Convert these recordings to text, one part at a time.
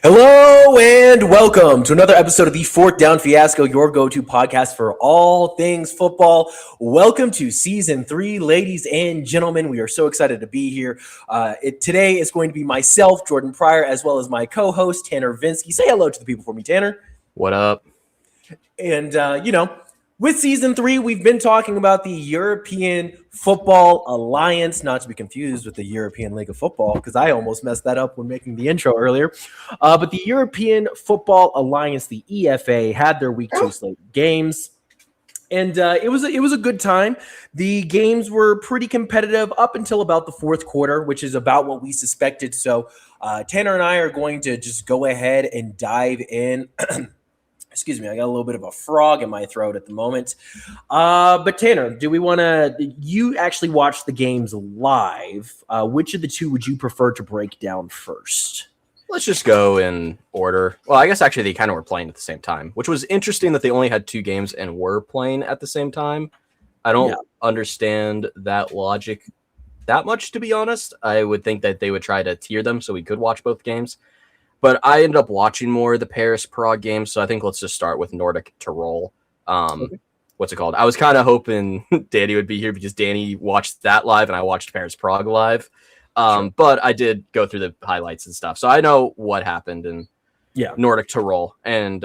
Hello and welcome to another episode of the Fourth Down Fiasco, your go-to podcast for all things football. Welcome to season 3, ladies and gentlemen. We are so excited to be here. Today is going to be myself, Jordan Pryor, as well as my co-host, Tanner Vinsky. Say hello to the people for me, Tanner. What up? And, with season 3, we've been talking about the European Football Alliance, not to be confused with the European League of Football, because I almost messed that up when making the intro earlier. But the European Football Alliance, the EFA, had their week 2 slate of games. And it was a good time. The games were pretty competitive up until about the fourth quarter, which is about what we suspected. So Tanner and I are going to just go ahead and dive in. Excuse me, I got a little bit of a frog in my throat at the moment. But Tanner, do we want to – you actually watched the games live. Which of the two would you prefer to break down first? Let's just go in order. Well, I guess actually they kind of were playing at the same time, which was interesting that they only had 2 games and were playing at the same time. I don't understand that logic that much, to be honest. I would think that they would try to tier them so we could watch both games. But I ended up watching more of the Paris Prague game, so I think let's just start with Nordic Tirol. What's it called? I was kind of hoping Danny would be here because Danny watched that live and I watched Paris Prague live. But I did go through the highlights and stuff, so I know what happened in Nordic Tirol. And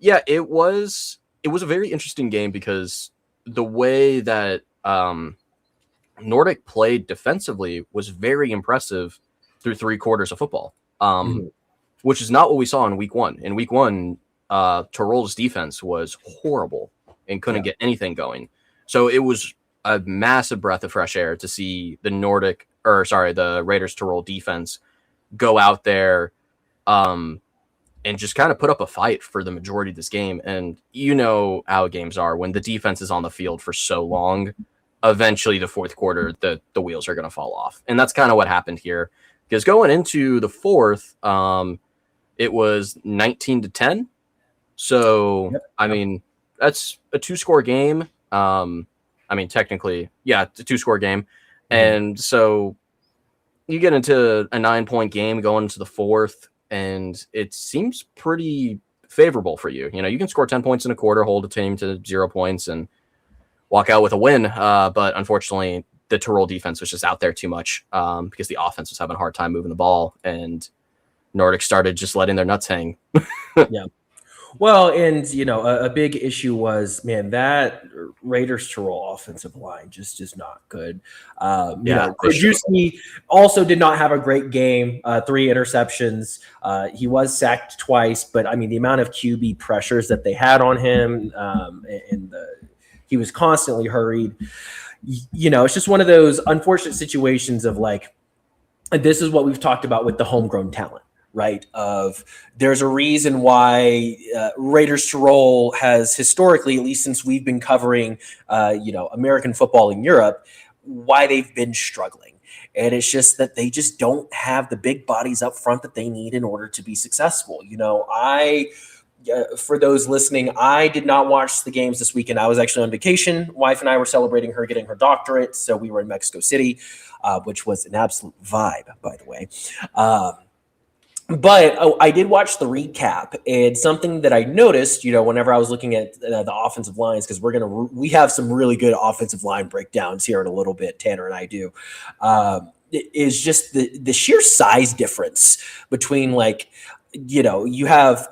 it was a very interesting game because the way that Nordic played defensively was very impressive through 3 quarters of football. Which is not what we saw in week 1. In week 1, Tirol's defense was horrible and couldn't get anything going. So it was a massive breath of fresh air to see the Raiders Tirol defense go out there and just kind of put up a fight for the majority of this game. And you know how games are when the defense is on the field for so long, eventually the fourth quarter, the wheels are going to fall off. And that's kind of what happened here. Because going into the fourth, it was 19-10. So, I mean, that's a 2-score game. Technically, it's a 2-score game. And so you get into a 9-point game going into the fourth, and it seems pretty favorable for you. You know, you can score 10 points in a quarter, hold a team to 0 points, and walk out with a win. But unfortunately, the Tirol defense was just out there too much because the offense was having a hard time moving the ball, and Nordic started just letting their nuts hang. Well, and, a big issue was, that Raiders Tirol offensive line just is not good. Krajewski also did not have a great game, 3 interceptions. He was sacked twice, but, the amount of QB pressures that they had on him, he was constantly hurried. It's just one of those unfortunate situations of this is what we've talked about with the homegrown talent, right? There's a reason why Raiders Tirol has historically, at least since we've been covering, American football in Europe, why they've been struggling. And it's just that they just don't have the big bodies up front that they need in order to be successful. For those listening, I did not watch the games this weekend. I was actually on vacation. Wife and I were celebrating her getting her doctorate, so we were in Mexico City, which was an absolute vibe, by the way. But I did watch the recap, and something that I noticed, whenever I was looking at the offensive lines, because we have some really good offensive line breakdowns here in a little bit. Tanner and I do. Is just the sheer size difference between you have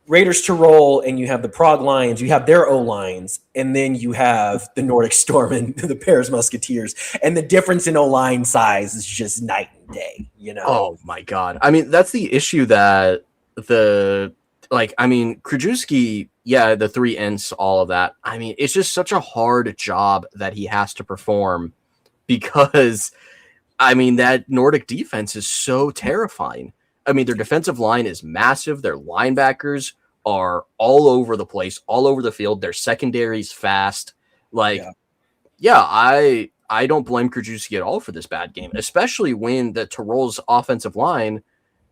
Raiders Tirol and you have the Prague Lions, you have their O-lines, and then you have the Nordic Storm and the Paris Musketeers. And the difference in O-line size is just night and day, Oh, my God. That's the issue that Krajewski, the 3 ints, all of that. It's just such a hard job that he has to perform because, that Nordic defense is so terrifying. Their defensive line is massive. Their linebackers are all over the place, all over the field. Their secondary's fast. I don't blame Krajewski at all for this bad game, especially when the Tirol's offensive line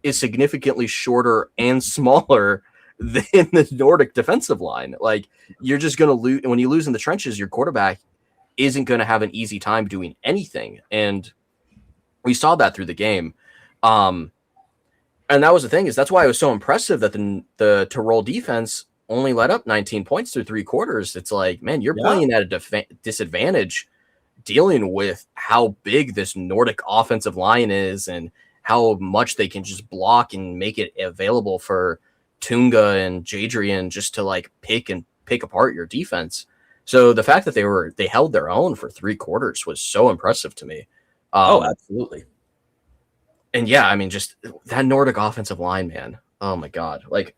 is significantly shorter and smaller than the Nordic defensive line. You're just going to lose. When you lose in the trenches, your quarterback isn't going to have an easy time doing anything. And we saw that through the game. And that was the thing, is that's why it was so impressive that the Tirol defense only let up 19 points through 3 quarters. It's like, man, you're playing at a disadvantage dealing with how big this Nordic offensive line is and how much they can just block and make it available for Tunga and Jadrian just to like pick apart your defense. So the fact that they held their own for 3 quarters was so impressive to me. Absolutely. And yeah, I mean, just that Nordic offensive line, man. Oh my God. Like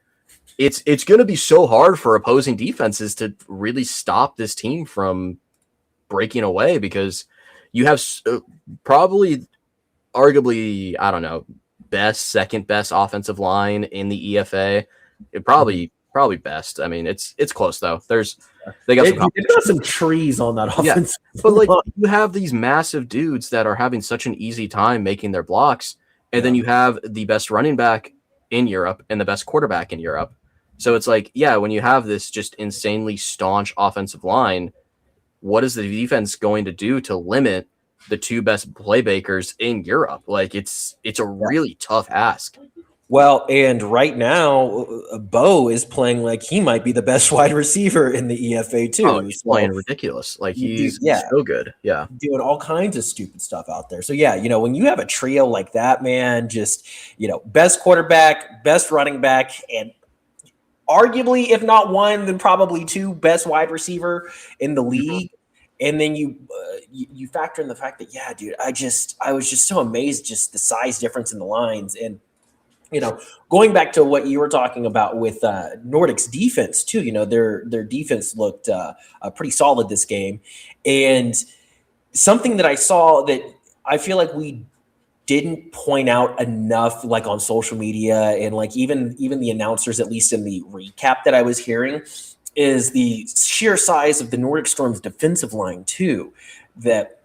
it's going to be so hard for opposing defenses to really stop this team from breaking away, because you have probably arguably, I don't know, second best offensive line in the EFA. It probably best. I mean, it's close though. They got some trees on that offense. Yeah, but like you have these massive dudes that are having such an easy time making their blocks, and then you have the best running back in Europe and the best quarterback in Europe. So it's like, yeah, when you have this just insanely staunch offensive line, what is the defense going to do to limit the 2 best playmakers in Europe? Like it's a really tough ask. Well, and right now, Bo is playing like he might be the best wide receiver in the EFA too. Oh, he's playing ridiculous. Like he's so good. Yeah. Doing all kinds of stupid stuff out there. So yeah, when you have a trio like that, man, just, best quarterback, best running back, and arguably, if not one, then probably 2 best wide receiver in the league. And then you factor in the fact that, yeah, dude, I was just so amazed, just the size difference in the lines. And, going back to what you were talking about with Nordic's defense too, their defense looked pretty solid this game. And something that I saw that I feel like we didn't point out enough, like on social media and like even the announcers, at least in the recap that I was hearing, is the sheer size of the Nordic Storm's defensive line too. That,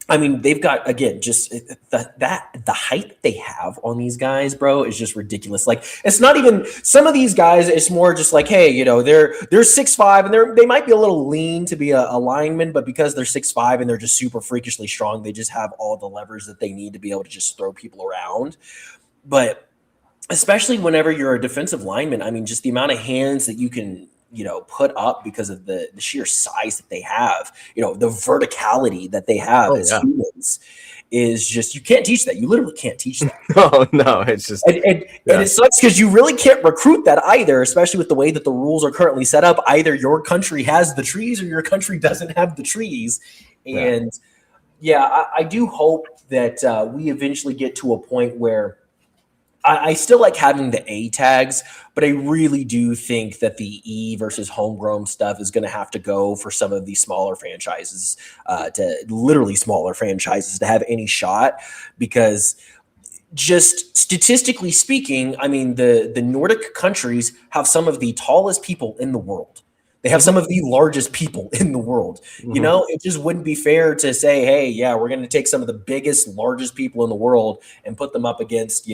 I mean, they've got, again, just the height they have on these guys, bro, is just ridiculous. Like, it's not even some of these guys. It's more just like, hey, they're 6'5" and they might be a little lean to be a lineman, but because they're 6'5" and they're just super freakishly strong, they just have all the levers that they need to be able to just throw people around. But especially whenever you're a defensive lineman, I mean, just the amount of hands that you can put up because of the sheer size that they have, the verticality that they have as humans is just, you can't teach that. You literally can't teach that. No, it's just, and it sucks because you really can't recruit that either, especially with the way that the rules are currently set up. Either your country has the trees or your country doesn't have the trees. And I do hope that we eventually get to a point where I still like having the A tags, but I really do think that the E versus homegrown stuff is going to have to go for some of these smaller franchises, to have any shot, because just statistically speaking, I mean, the Nordic countries have some of the tallest people in the world. They have some of the largest people in the world. It just wouldn't be fair to say, hey, yeah, we're going to take some of the biggest, largest people in the world and put them up against,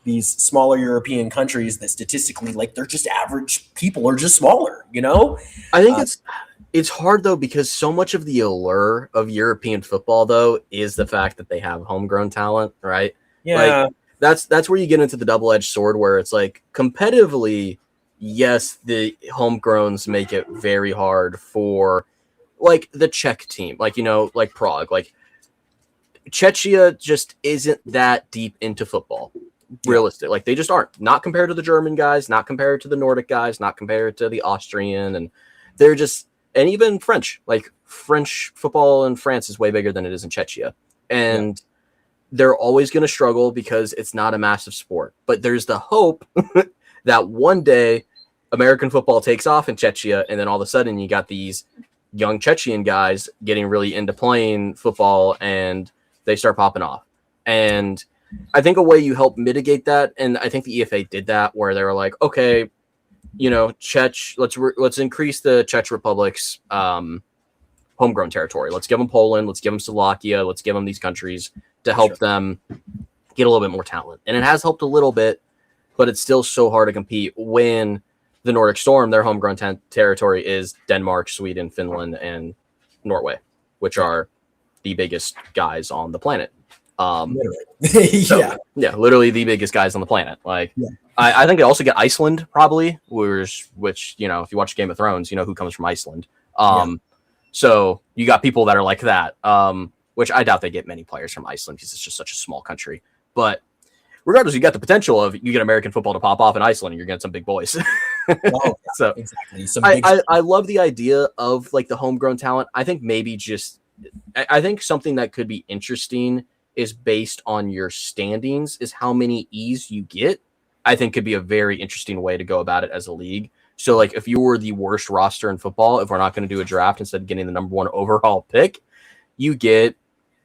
these smaller European countries that statistically, like, they're just average people are just smaller, I think it's hard though, because so much of the allure of European football though is the fact that they have homegrown talent, right? Yeah. Like, that's where you get into the double-edged sword, where it's like competitively, yes, the homegrowns make it very hard for like the Czech team, like, like Prague, like Czechia just isn't that deep into football. Realistic, like they just aren't, not compared to the German guys, not compared to the Nordic guys, not compared to the Austrian, and they're just, and even French, like French football in France is way bigger than it is in Czechia, and they're always going to struggle because it's not a massive sport. But there's the hope that one day American football takes off in Czechia, and then all of a sudden you got these young Chechen guys getting really into playing football, and they start popping off. And I think a way you help mitigate that, and I think the EFA did that, where they were like, okay, Czech, let's increase the Czech Republic's homegrown territory. Let's give them Poland, let's give them Slovakia, let's give them these countries to help them get a little bit more talent. And it has helped a little bit, but it's still so hard to compete when the Nordic Storm, their homegrown territory is Denmark, Sweden, Finland, and Norway, which are the biggest guys on the planet. Yeah, literally the biggest guys on the planet. Like, I think they also get Iceland probably, which you know, if you watch Game of Thrones, you know who comes from Iceland. So you got people that are like that, which I doubt they get many players from Iceland because it's just such a small country. But regardless, you got the potential of you get American football to pop off in Iceland, and you're getting some big boys. So exactly. I love the idea of like the homegrown talent. I think maybe I think something that could be interesting is based on your standings is how many E's you get. I think could be a very interesting way to go about it as a league. So like if you were the worst roster in football, if we're not going to do a draft instead of getting the number 1 overall pick, you get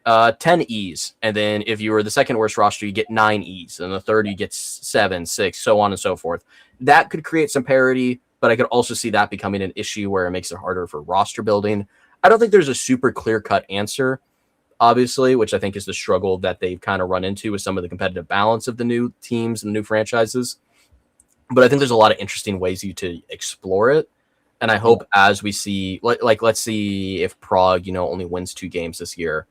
10 E's. And then if you were the second worst roster, you get 9 E's. And the third, you get 7, 6, so on and so forth. That could create some parity, but I could also see that becoming an issue where it makes it harder for roster building. I don't think there's a super clear-cut answer, obviously, which I think is the struggle that they've kind of run into with some of the competitive balance of the new teams and the new franchises. But I think there's a lot of interesting ways to explore it. And I hope as we see, like let's see if Prague, you know, only wins 2 games this year.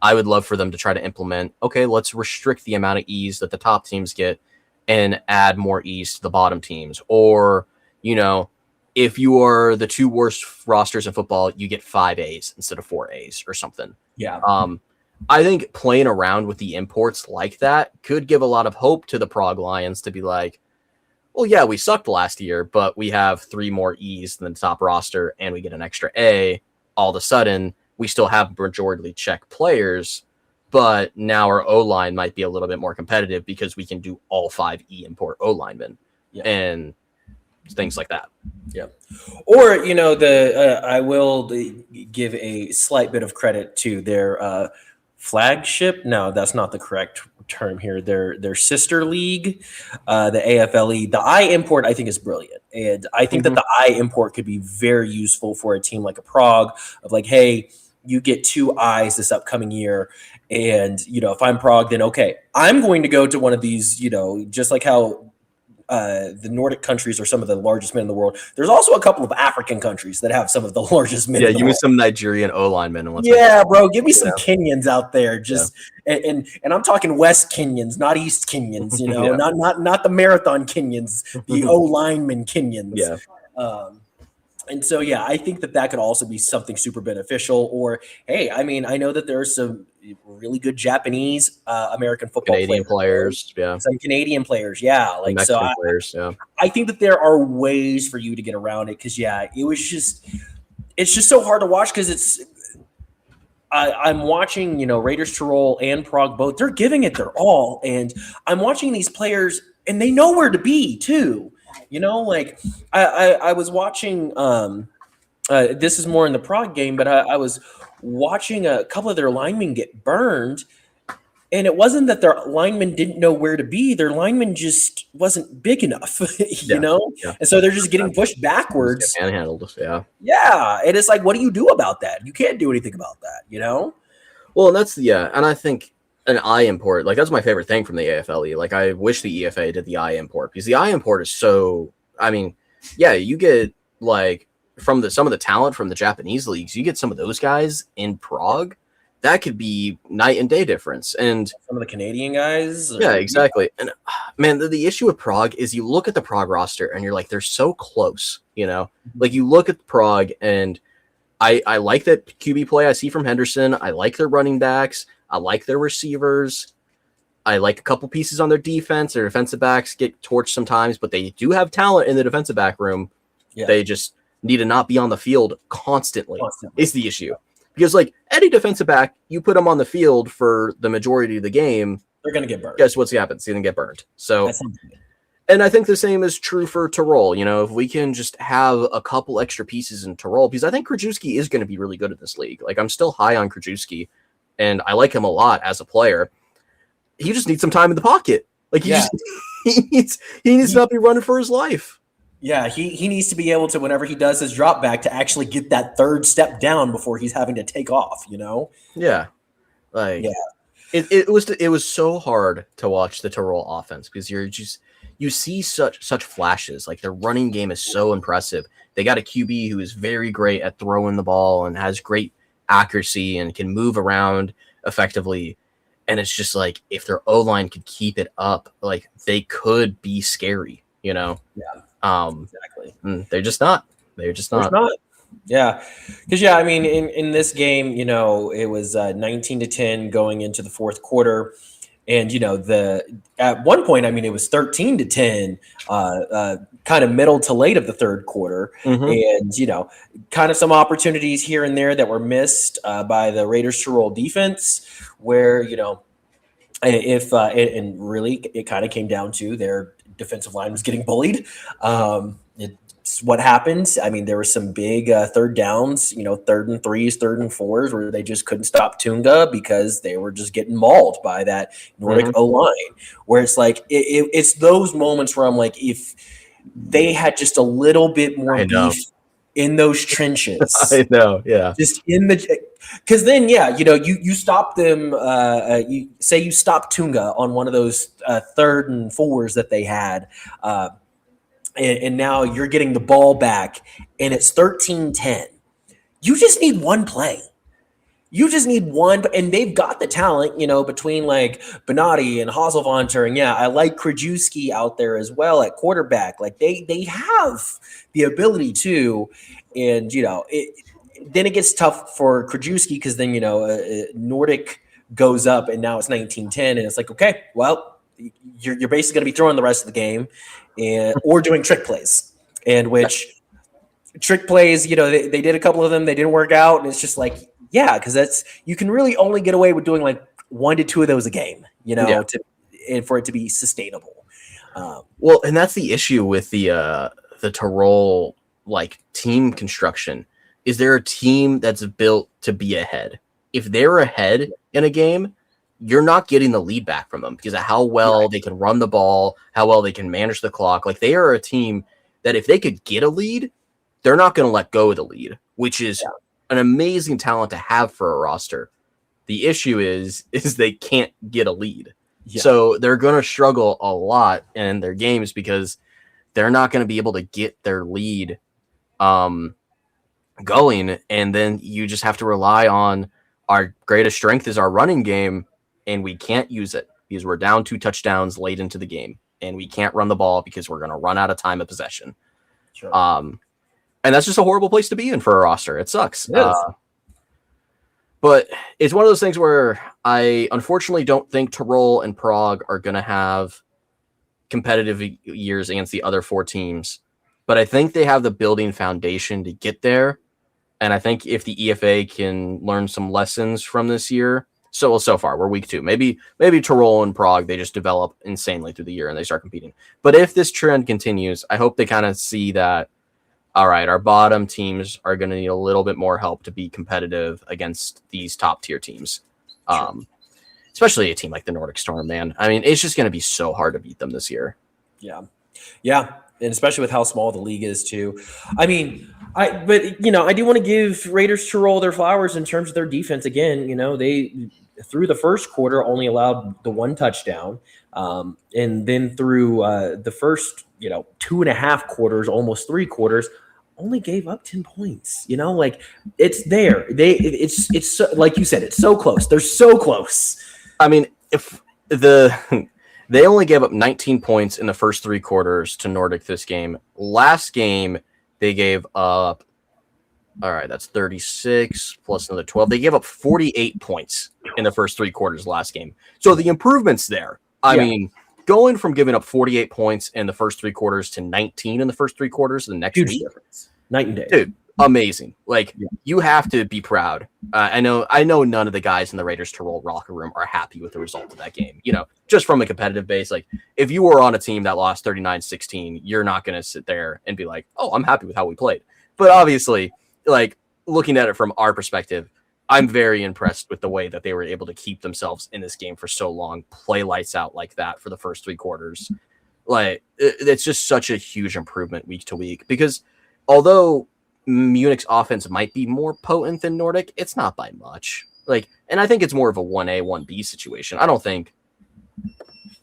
I would love for them to try to implement, okay, let's restrict the amount of E's that the top teams get and add more E's to the bottom teams. Or, you know, if you are the 2 worst rosters in football, you get 5 A's instead of 4 A's or something. Yeah. I think playing around with the imports like that could give a lot of hope to the Prague Lions to be like, well, yeah, we sucked last year, but we have 3 more E's than the top roster and we get an extra A. All of a sudden, we still have majority Czech players, but now our O-line might be a little bit more competitive because we can do all 5 E import O-linemen and things like that. Yeah. Or, you know, I will give a slight bit of credit to their flagship. No, that's not the correct term here. Their sister league, the AFLE. The I import, I think, is brilliant. And I think that the I import could be very useful for a team like a Prague of like, hey, you get 2 I's this upcoming year. And, you know, if I'm Prague, then okay, I'm going to go to one of these, you know, just like how the Nordic countries are some of the largest men in the world. There's also a couple of African countries that have some of the largest men. Yeah, give me some Nigerian O-linemen. Bro, give me some Kenyans out there. And I'm talking West Kenyans, not East Kenyans. You know, not the marathon Kenyans, the O-lineman Kenyans. Yeah. And so, I think that could also be something super beneficial. Or, hey, I mean, I know that there are some really good Japanese American football Canadian players. Yeah. Some Canadian players. Yeah. Like, Mexican players. Yeah. I think that there are ways for you to get around it. Cause it's just so hard to watch. Cause I'm watching, you know, Raiders Tirol and Prague both, they're giving it their all. And I'm watching these players and they know where to be too. You know, like I was watching, this is more in the Prague game, but I was watching a couple of their linemen get burned. And it wasn't that their linemen didn't know where to be. Their lineman just wasn't big enough, you know? Yeah. And so they're just getting pushed backwards. Manhandled, Yeah. And it's like, what do you do about that? You can't do anything about that, you know? Well, and and I think an I import, like that's my favorite thing from the AFLE. Like I wish the EFA did the I import because the I import is so, I mean, you get like from some of the talent from the Japanese leagues, you get some of those guys in Prague. That could be night and day difference. And some of the Canadian guys. Yeah, exactly. And man, the issue with Prague is you look at the Prague roster and you're like, they're so close, you know, like you look at Prague and I like that QB play I see from Henderson. I like their running backs. I like their receivers. I like a couple pieces on their defense. Their defensive backs get torched sometimes, but they do have talent in the defensive back room. Yeah. They just need to not be on the field constantly. Is the issue. Because like any defensive back, you put them on the field for the majority of the game, they're going to get burned. Guess what's happens? They're going to get burned. So, and I think the same is true for Tirol. You know, if we can just have a couple extra pieces in Tirol, because I think Krajewski is going to be really good at this league. Like I'm still high on Krajewski. And I like him a lot as a player. He just needs some time in the pocket. Like he needs to not be running for his life. Yeah, he needs to be able to, whenever he does his drop back, to actually get that third step down before he's having to take off, you know? Yeah. It was so hard to watch the Tirol offense because you see such flashes. Like their running game is so impressive. They got a QB who is very great at throwing the ball and has great accuracy and can move around effectively. And it's just like, if their O-line could keep it up, like they could be scary, Yeah. Exactly. They're just not. They're just not. Yeah. Because, I mean, in this game, it was 19-10 going into the fourth quarter. And, at one point, I mean, it was 13-10, kind of middle to late of the third quarter. And, kind of some opportunities here and there that were missed by the Raiders Tirol defense, where, and really it kind of came down to their defensive line was getting bullied. It's what happens. I mean, there were some big third downs, 3rd and 3s, 3rd and 4s, where they just couldn't stop Tunga because they were just getting mauled by that Nordic O-line, where it's like, it's those moments where I'm like, if they had just a little bit more beef in those trenches. I know, yeah. Just because then, you stop them. You stop Tunga on one of those 3rd and 4s that they had, and now you're getting the ball back, and it's 13-10. You just need one play. You just need one, and they've got the talent, between like Benatti and Hasselvanter, and I like Krajewski out there as well at quarterback. Like they have the ability to, and then it gets tough for Krajewski because then Nordic goes up, and now it's 19-10, and it's like, okay, well, you're basically going to be throwing the rest of the game, or doing trick plays, and which trick plays, they did a couple of them, they didn't work out, and it's just like, because you can really only get away with doing like 1 to 2 of those a game, and for it to be sustainable. Well, and that's the issue with the Tirol like team construction. Is there a team that's built to be ahead? If they're ahead in a game, you're not getting the lead back from them because of how well they can run the ball, how well they can manage the clock. Like they are a team that if they could get a lead, they're not going to let go of the lead, which is an amazing talent to have for a roster. The issue is they can't get a lead. Yeah. So they're going to struggle a lot in their games because they're not going to be able to get their lead going. And then you just have to rely on our greatest strength is our running game. And we can't use it because we're down 2 touchdowns late into the game, and we can't run the ball because we're going to run out of time of possession. Sure. And that's just a horrible place to be in for a roster. It sucks. But it's one of those things where I unfortunately don't think Tirol and Prague are going to have competitive years against the other 4 teams. But I think they have the building foundation to get there. And I think if the EFA can learn some lessons from this year, so far we're week 2. Maybe Tirol and Prague, they just develop insanely through the year and they start competing. But if this trend continues, I hope they kind of see that, all right, our bottom teams are going to need a little bit more help to be competitive against these top tier teams. Especially a team like the Nordic Storm, man. I mean, it's just going to be so hard to beat them this year. Yeah. And especially with how small the league is too. I mean, I do want to give Raiders Tirol their flowers in terms of their defense. Again, they through the first quarter only allowed the 1 touchdown. And then through the first, 2.5 quarters, almost 3 quarters, only gave up 10 points. Like it's there. It's so, like you said, it's so close. They're so close. I mean, if they only gave up 19 points in the first 3 quarters to Nordic this game. Last game, they gave up, all right, that's 36 plus another 12. They gave up 48 points in the first 3 quarters last game. So the improvement's there. I mean, going from giving up 48 points in the first 3 quarters to 19 in the first 3 quarters the next huge week. Difference. Night and day. Dude, amazing. Like, you have to be proud. I know none of the guys in the Raiders Tirol locker room are happy with the result of that game. Just from a competitive base, like if you were on a team that lost 39-16, you're not going to sit there and be like, oh, I'm happy with how we played. But obviously, like looking at it from our perspective, I'm very impressed with the way that they were able to keep themselves in this game for so long, play lights out like that for the first 3 quarters. Like, it's just such a huge improvement week to week because although Munich's offense might be more potent than Nordic, it's not by much. Like, and I think it's more of a 1A, 1B situation. I don't think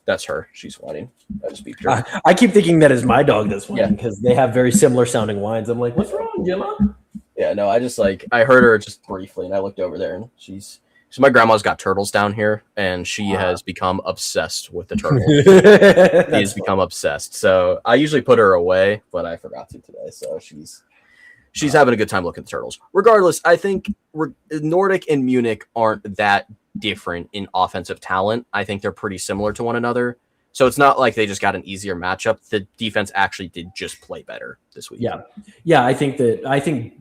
that's her. She's whining. I just beeped her. I keep thinking that is my dog that's whining because they have very similar sounding whines. I'm like, what's wrong, Gemma? Yeah, no, I heard her just briefly and I looked over there and she's So my grandma's got turtles down here, and she has become obsessed with the turtles. She has become obsessed. So I usually put her away, but I forgot to today. So she's having a good time looking at the turtles. Regardless, I think Nordic and Munich aren't that different in offensive talent. I think they're pretty similar to one another. So it's not like they just got an easier matchup. The defense actually did just play better this week. Yeah. I think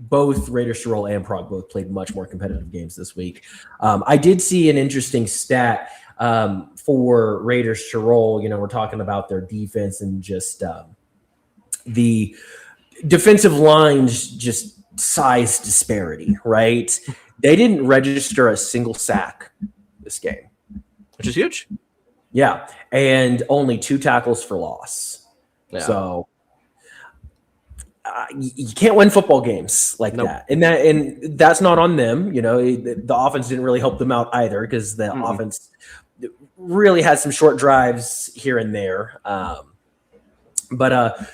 both Raiders Tirol and Prague both played much more competitive games this week. I did see an interesting stat for Raiders Tirol. We're talking about their defense and just the defensive lines, just size disparity, right? They didn't register a single sack this game, which is huge. Yeah, and only 2 tackles for loss. Yeah. So you can't win football games like that, and that's not on them. The offense didn't really help them out either because the offense really had some short drives here and there. But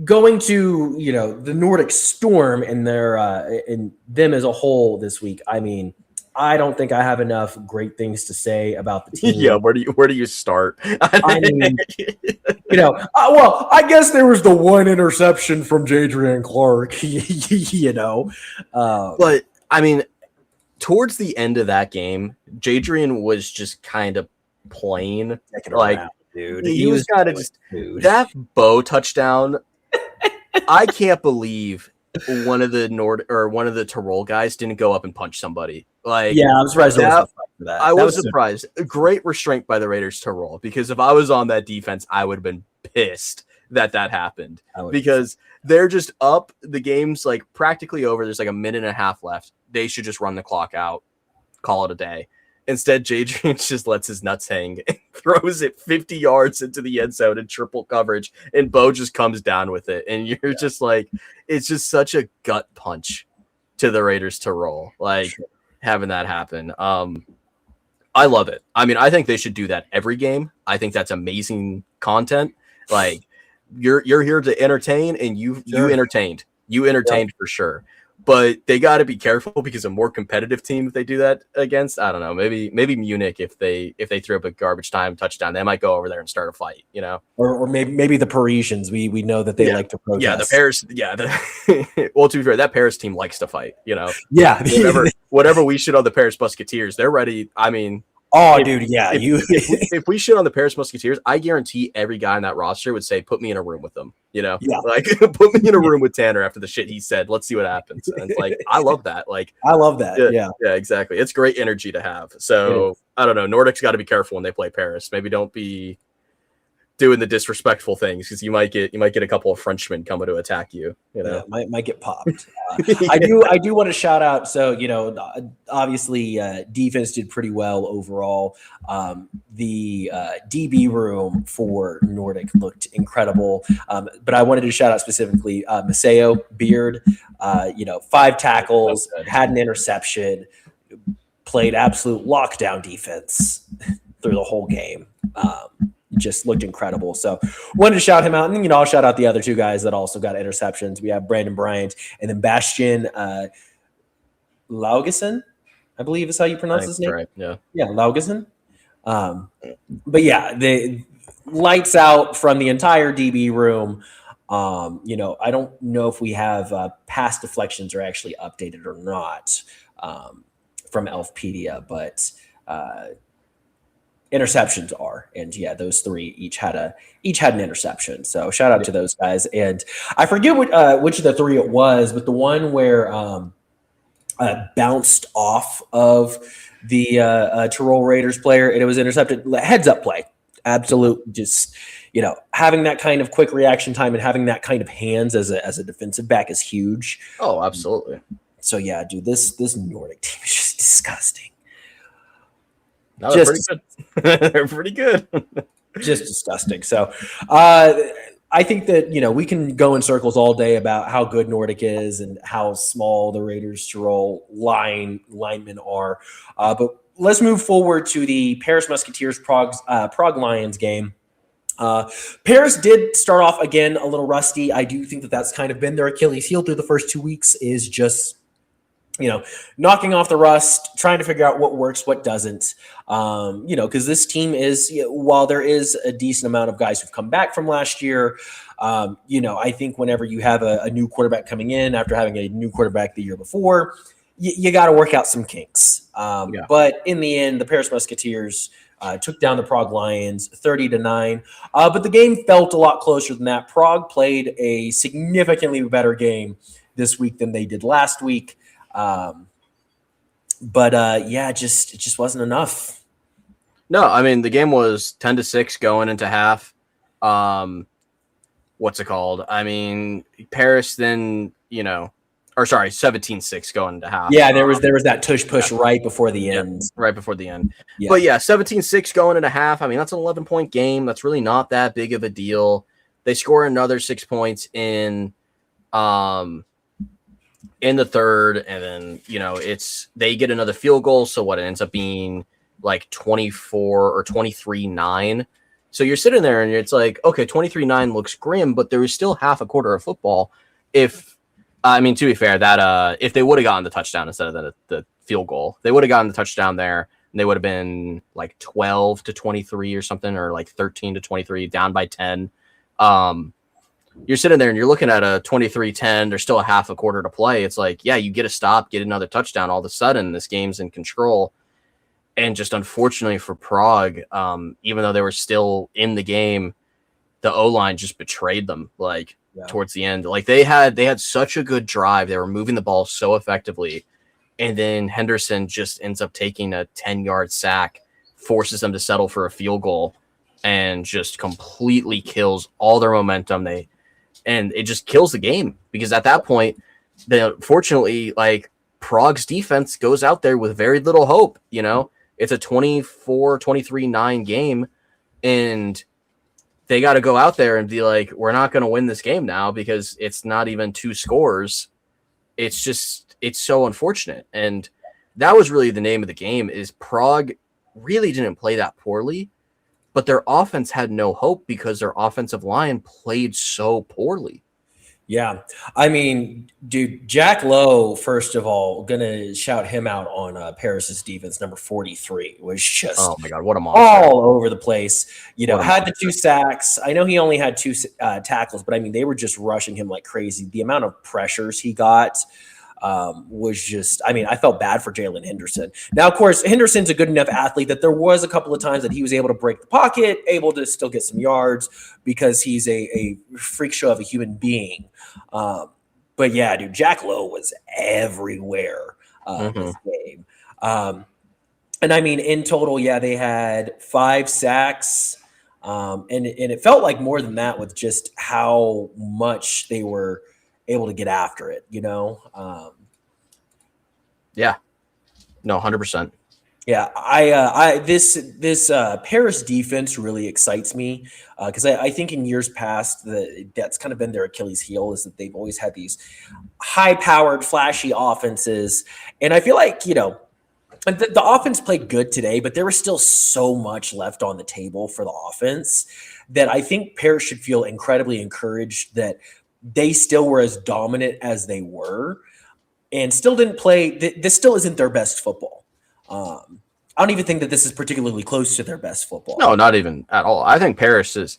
going to the Nordic Storm and their and them as a whole this week. I don't think I have enough great things to say about the team. Yeah, where do you start? I guess there was the one interception from Jadrian Clark, But towards the end of that game, Jadrian was just kind of plain dude. He was kind of just that Bo touchdown. I can't believe one of the Tirol guys didn't go up and punch somebody. I'm surprised that. I was surprised. A great restraint by the Raiders Tirol, because if I was on that defense, I would have been pissed that happened, because they're just up. The game's practically over. There's a minute and a half left. They should just run the clock out, call it a day. Instead, Jadrian just lets his nuts hang and throws it 50 yards into the end zone in triple coverage, and Bo just comes down with it. And you're just it's just such a gut punch to the Raiders Tirol, having that happen. I love it. I think they should do that every game. I think that's amazing content. You're here to entertain, and you entertained. You entertained for sure. But they got to be careful, because a more competitive team, if they do that against, I don't know, maybe Munich, if they throw up a garbage time touchdown, they might go over there and start a fight, or maybe the Parisians. We know that they like to protest. Yeah, the Paris. Yeah, well, to be fair, that Paris team likes to fight. Yeah, whatever we shit on the Paris Musketeers, they're ready. If we shit on the Paris Musketeers, I guarantee every guy on that roster would say, "Put me in a room with them." Put me in a room with Tanner after the shit he said. Let's see what happens. And it's I love that. I love that. Yeah, exactly. It's great energy to have. So I don't know. Nordic's got to be careful when they play Paris. Maybe don't be doing the disrespectful things, because you might get a couple of Frenchmen coming to attack you. Might get popped. I do want to shout out. So obviously defense did pretty well overall. The DB room for Nordic looked incredible. But I wanted to shout out specifically Maceo Beard. 5 tackles, had an interception, played absolute lockdown defense through the whole game. Just looked incredible. So wanted to shout him out. And then, I'll shout out the other 2 guys that also got interceptions. We have Brandon Bryant and then Bastian Laugesson, I believe is how you pronounce his name. Right. Yeah. Yeah. Laugesson. But yeah, the lights out from the entire DB room. I don't know if we have pass deflections are actually updated or not from Elfpedia, but interceptions are, and those 3 each had an interception. So shout out to those guys. And I forget which of the 3 it was, but the one where bounced off of the Tirol Raiders player and it was intercepted. Heads up play, absolute. Just having that kind of quick reaction time and having that kind of hands as a defensive back is huge. Oh, absolutely. So yeah, dude, this Nordic team is just disgusting. No, they're pretty good. They're pretty good. Just disgusting. So I think that, we can go in circles all day about how good Nordic is and how small the Raiders Tirol linemen are. But let's move forward to the Paris Musketeers Prague Lions game. Paris did start off again a little rusty. I do think that that's kind of been their Achilles heel through the first 2 weeks, is just knocking off the rust, trying to figure out what works, what doesn't. Because this team is, while there is a decent amount of guys who've come back from last year, I think whenever you have a new quarterback coming in after having a new quarterback the year before, you got to work out some kinks. But in the end, the Paris Musketeers took down the Prague Lions 30-9. But the game felt a lot closer than that. Prague played a significantly better game this week than they did last week. It just wasn't enough. No, I mean, the game was 10-6 going into half. What's it called? I mean, Paris then, 17-6 going into half. Yeah, there was that tush push right before the end. Right before the end. Yeah. But 17-6 going into half. I mean, that's an 11-point game. That's really not that big of a deal. They score another 6 points in the third, and then they get another field goal. So what, it ends up being like 24 or 23-9. So you're sitting there and it's like, okay, 23-9 looks grim, but there was still half a quarter of football. To be fair, that if they would have gotten the touchdown instead of the field goal, they would have gotten the touchdown there, and they would have been like 12-23 or something, or like 13-23, down by 10. You're sitting there and you're looking at a 23-10. There's still a half a quarter to play. It's like, yeah, you get a stop, get another touchdown. All of a sudden, this game's in control. And just unfortunately for Prague, even though they were still in the game, the O-line just betrayed them. Towards the end, they had such a good drive. They were moving the ball so effectively, and then Henderson just ends up taking a 10-yard sack, forces them to settle for a field goal, and just completely kills all their momentum. And it just kills the game, because at that point, unfortunately, Prague's defense goes out there with very little hope. It's a 24-23-9 game, and they got to go out there and be like, we're not going to win this game now because it's not even 2 scores. It's so unfortunate. And that was really the name of the game, is Prague really didn't play that poorly, but their offense had no hope because their offensive line played so poorly. Yeah. I mean, dude, Jack Lowe, first of all, going to shout him out on Paris's defense. Number 43 was just, oh my God, what a monster. All over the place. Had the 2 sacks. I know he only had 2 tackles, but I mean, they were just rushing him like crazy. The amount of pressures he got was just, I mean, I felt bad for Jalen Henderson. Now, of course, Henderson's a good enough athlete that there was a couple of times that he was able to break the pocket, able to still get some yards, because he's a freak show of a human being. But yeah, dude, Jack Lowe was everywhere this game. And I mean, in total, they had 5 sacks. And it felt like more than that, with just how much they were able to get after it, Yeah. No, 100%. Yeah. This Paris defense really excites me, because I think in years past that's kind of been their Achilles heel, is that they've always had these high-powered, flashy offenses. And I feel like, the offense played good today, but there was still so much left on the table for the offense that I think Paris should feel incredibly encouraged that they still were as dominant as they were, and still didn't play. This still isn't their best football. I don't even think that this is particularly close to their best football. No, not even at all. I think Paris is.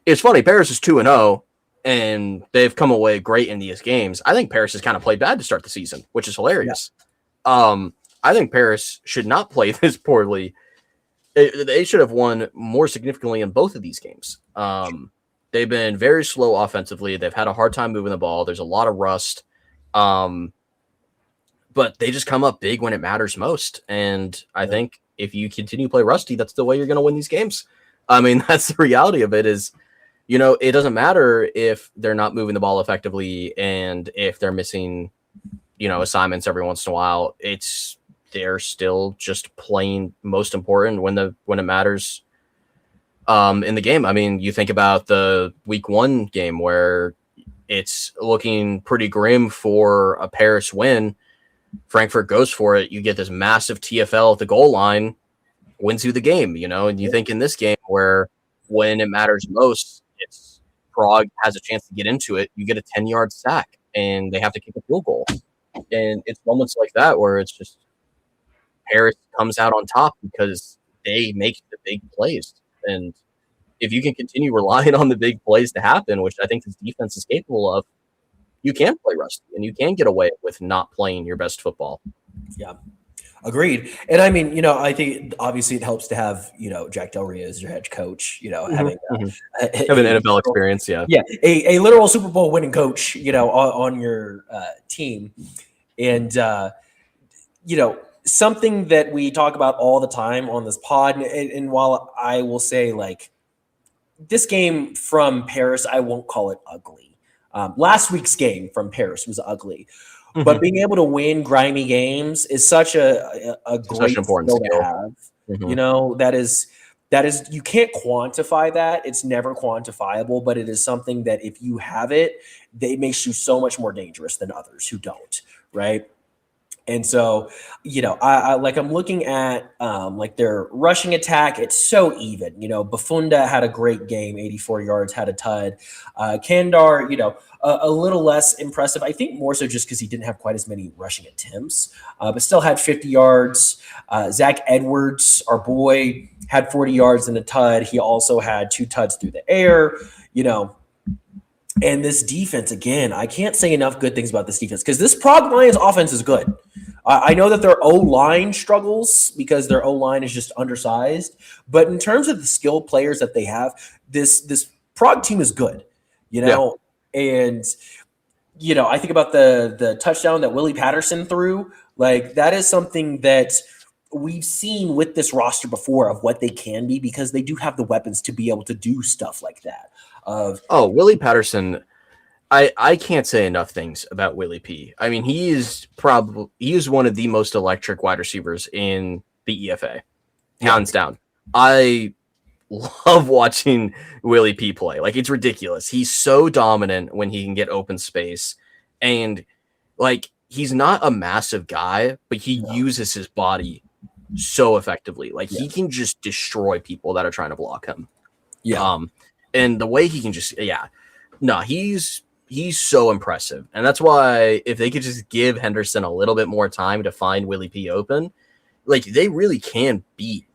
It's funny. Paris is 2-0, and they've come away great in these games. I think Paris has kind of played bad to start the season, which is hilarious. Yeah. I think Paris should not play this poorly. They should have won more significantly in both of these games. They've been very slow offensively. They've had a hard time moving the ball. There's a lot of rust. But they just come up big when it matters most. And I think if you continue to play rusty, that's the way you're going to win these games. I mean, that's the reality of it is, it doesn't matter if they're not moving the ball effectively and if they're missing, assignments every once in a while. They're still just playing most important when it matters. In the game. I mean, you think about the week 1 game where it's looking pretty grim for a Paris win. Frankfurt goes for it. You get this massive TFL at the goal line, wins you the game, and you think in this game where when it matters most, Prague has a chance to get into it. You get a 10-yard sack and they have to kick a field goal. And it's moments like that where it's just Paris comes out on top because they make the big plays. And if you can continue relying on the big plays to happen, which I think this defense is capable of, you can play rusty and you can get away with not playing your best football. Yeah. Agreed. And I mean, I think obviously it helps to have, Jack Del Rio as your head coach, having have an NFL experience. Yeah. Yeah. A literal Super Bowl winning coach, on your team. And, something that we talk about all the time on this pod. And while I will say, like, this game from Paris, I won't call it ugly. Last week's game from Paris was ugly. But being able to win grimy games is such a great important skill to have. That is you can't quantify that. It's never quantifiable, but it is something that if you have it, it makes you so much more dangerous than others who don't, right? And so, I'm looking at like their rushing attack. It's so even. Bafunda had a great game, 84 yards, had a tud. Kandar, a little less impressive. I think more so just because he didn't have quite as many rushing attempts, but still had 50 yards. Zach Edwards, our boy, had 40 yards and a tud. He also had 2 tuds through the air. And this defense, again, I can't say enough good things about this defense because this Prague Lions offense is good. I know that their O-line struggles because their O-line is just undersized. But in terms of the skilled players that they have, this Prague team is good, And, I think about the touchdown that Willie Patterson threw. Like, that is something that we've seen with this roster before of what they can be because they do have the weapons to be able to do stuff like that. Willie Patterson, I can't say enough things about Willie P. I mean, he is one of the most electric wide receivers in the EFA, hands down. I love watching Willie P play. Like, it's ridiculous. He's so dominant when he can get open space, and like, he's not a massive guy, but he uses his body so effectively. Like, he can just destroy people that are trying to block him. And the way he can he's so impressive. And that's why if they could just give Henderson a little bit more time to find Willie P open, like, they really can beat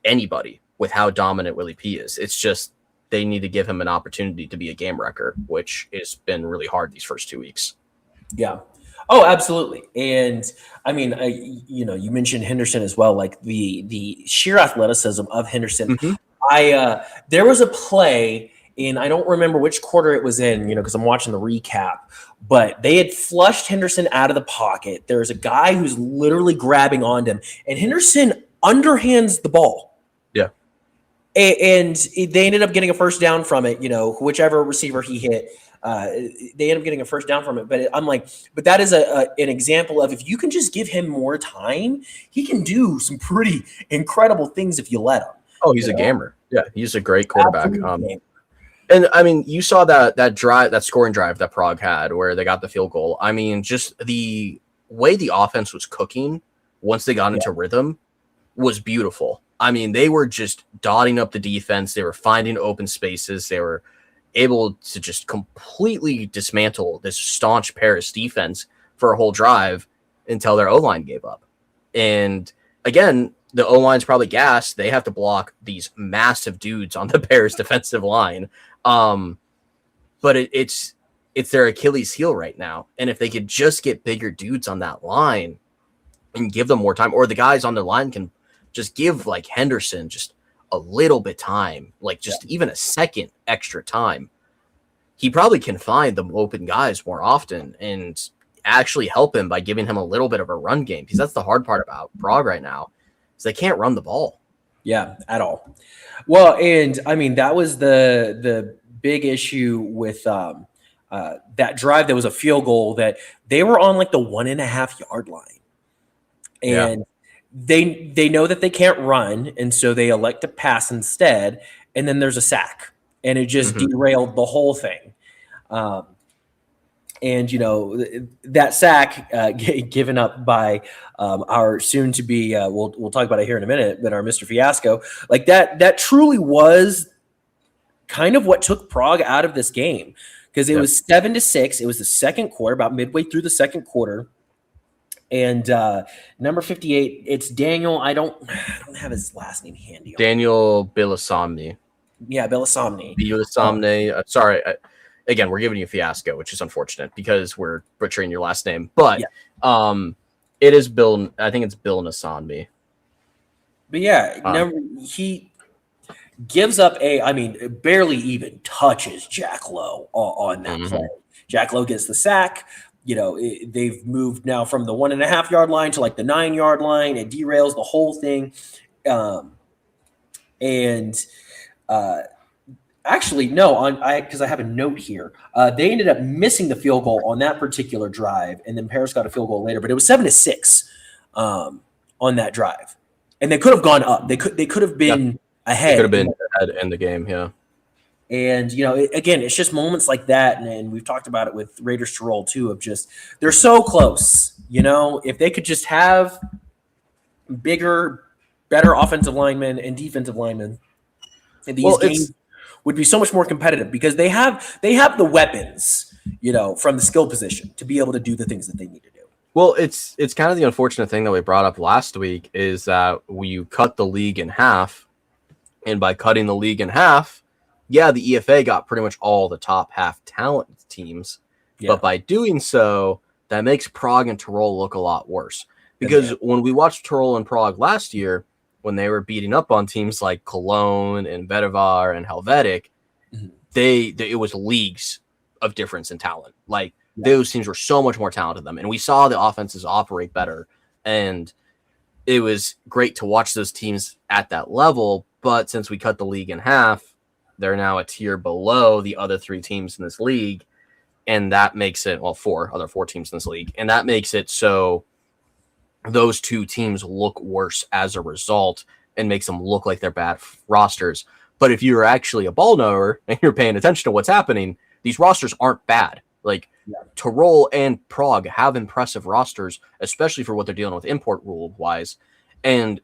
anybody with how dominant Willie P is. It's just they need to give him an opportunity to be a game wrecker, which has been really hard these first 2 weeks. Yeah. Oh, absolutely. And I mean, you mentioned Henderson as well, like the sheer athleticism of Henderson. There was a play in, I don't remember which quarter it was in, because I'm watching the recap, but they had flushed Henderson out of the pocket. There's a guy who's literally grabbing onto him, and Henderson underhands the ball. Yeah. And they ended up getting a first down from it, whichever receiver he hit. They ended up getting a first down from it. But I'm like, but that is an example of if you can just give him more time, he can do some pretty incredible things if you let him. Oh, he's a gamer. Yeah, he's a great quarterback. And I mean, you saw that scoring drive that Prague had where they got the field goal. I mean, just the way the offense was cooking once they got into rhythm was beautiful. I mean, they were just dotting up the defense. They were finding open spaces. They were able to just completely dismantle this staunch Paris defense for a whole drive until their O-line gave up. And again, the O-line's probably gassed. They have to block these massive dudes on the Paris defensive line. But it's their Achilles heel right now. And if they could just get bigger dudes on that line and give them more time, or the guys on the line can just give like Henderson just a little bit time, like just even a second extra time, he probably can find the open guys more often and actually help him by giving him a little bit of a run game. Because that's the hard part about Prague right now. They can't run the ball. Yeah, at all. Well, and I mean, that was the big issue with that drive. That was a field goal that they were on like the 1.5 yard line. And they know that they can't run. And so they elect to pass instead. And then there's a sack and it just derailed the whole thing. And, that sack given up by our soon-to-be, we'll talk about it here in a minute, but our Mr. Fiasco, like that truly was kind of what took Prague out of this game because it was 7-6. It was the second quarter, about midway through the second quarter. And number 58, it's Daniel. I don't have his last name handy. Daniel Bilasomni. Yeah, Bilasomni. Sorry. Again, we're giving you Fiasco, which is unfortunate because we're butchering your last name. But it is Bill. I think it's Bill Nasonmi. But yeah, he gives up barely even touches Jack Lowe on that play. Jack Lowe gets the sack. They've moved now from the 1.5 yard line to like the 9 yard line. It derails the whole thing. Actually, no, because I have a note here. They ended up missing the field goal on that particular drive, and then Paris got a field goal later. But it was 7-6 on that drive, and they could have gone up. They could have been ahead. Could have been ahead in the game, yeah. And again, it's just moments like that, and we've talked about it with Raiders Tirol too. Of just they're so close. If they could just have bigger, better offensive linemen and defensive linemen, and these games would be so much more competitive because they have the weapons, from the skill position to be able to do the things that they need to do. Well, it's kind of the unfortunate thing that we brought up last week is that you cut the league in half, and by cutting the league in half, the EFA got pretty much all the top half talent teams, but by doing so, that makes Prague and Tirol look a lot worse. Because when we watched Tirol and Prague last year, when they were beating up on teams like Cologne and Vedevar and Helvetic, it was leagues of difference in talent. Like those teams were so much more talented than them, and we saw the offenses operate better, and it was great to watch those teams at that level. But since we cut the league in half, they're now a tier below the other 3 teams in this league, and that makes it four teams in this league, and that makes it so those 2 teams look worse as a result and makes them look like they're bad rosters. But if you're actually a ball knower and you're paying attention to what's happening, these rosters aren't bad. Like Tirol and Prague have impressive rosters, especially for what they're dealing with import rule wise. And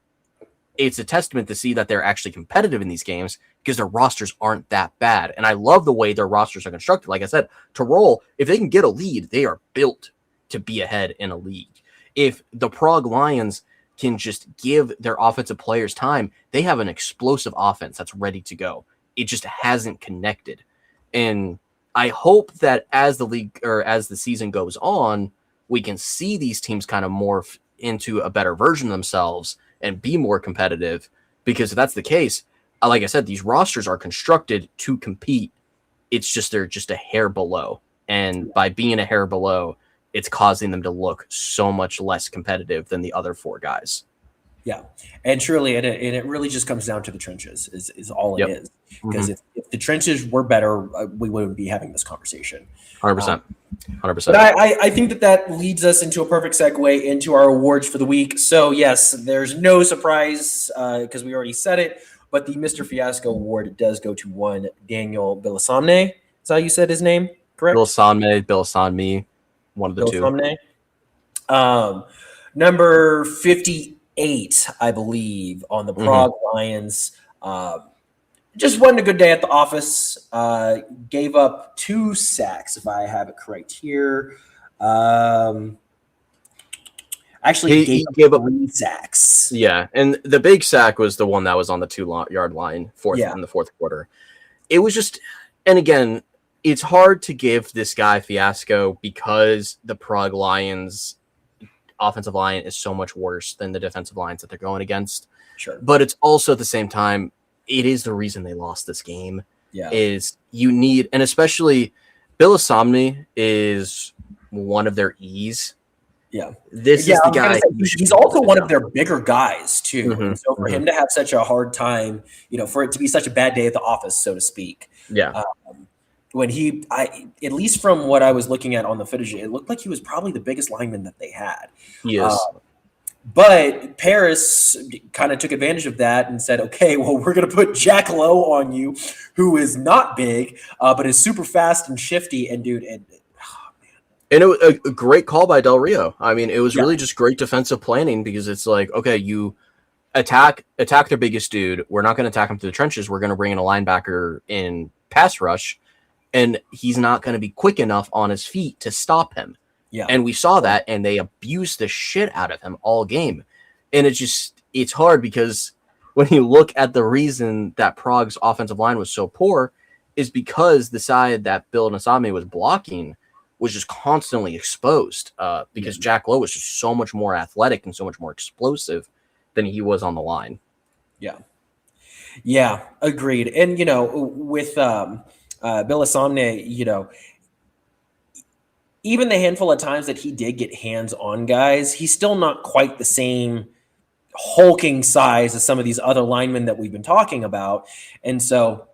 it's a testament to see that they're actually competitive in these games because their rosters aren't that bad. And I love the way their rosters are constructed. Like I said, Tirol, if they can get a lead, they are built to be ahead in a league. If the Prague Lions can just give their offensive players time, they have an explosive offense that's ready to go. It just hasn't connected. And I hope that as the league or as the season goes on, we can see these teams kind of morph into a better version of themselves and be more competitive. Because if that's the case, like I said, these rosters are constructed to compete. It's just they're just a hair below. And by being a hair below, it's causing them to look so much less competitive than the other 4 guys. Yeah, and truly, and it really just comes down to the trenches is all it is. Because if the trenches were better, we wouldn't be having this conversation. 100%. But I think that leads us into a perfect segue into our awards for the week. So yes, there's no surprise because we already said it, but the Mr. Fiasco award does go to one Daniel Bilasomne. Is that how you said his name? Correct? Bilasomne, one of the 2. Number 58, I believe, on the Prague Lions. Just wasn't a good day at the office. Gave up 2 sacks, if I have it correct here. Actually, he gave up 3 sacks. Yeah, and the big sack was the one that was on the 2 yard line in the fourth quarter. It was just, and again, it's hard to give this guy Fiasco because the Prague Lions offensive line is so much worse than the defensive lines that they're going against. Sure. But it's also at the same time, it is the reason they lost this game. Yeah. Is you need, and especially Bilasomni is one of their E's. Yeah. This is the guy. He's also one of their bigger guys too. And so for him to have such a hard time, for it to be such a bad day at the office, so to speak. Yeah. When at least from what I was looking at on the footage, it looked like he was probably the biggest lineman that they had. He is. But Paris kind of took advantage of that and said, okay, well, we're going to put Jack Lowe on you, who is not big, but is super fast and shifty. And dude, and it was a great call by Del Rio. I mean, it was really just great defensive planning because it's like, okay, you attack their biggest dude. We're not going to attack him through the trenches. We're going to bring in a linebacker in pass rush, and he's not going to be quick enough on his feet to stop him. Yeah. And we saw that, and they abused the shit out of him all game. And it's hard because when you look at the reason that Prague's offensive line was so poor is because the side that Bill Nasami was blocking was just constantly exposed because Jack Lowe was just so much more athletic and so much more explosive than he was on the line. Yeah. Yeah, agreed. And, with Bill Nasami, even the handful of times that he did get hands on guys, he's still not quite the same hulking size as some of these other linemen that we've been talking about. And so,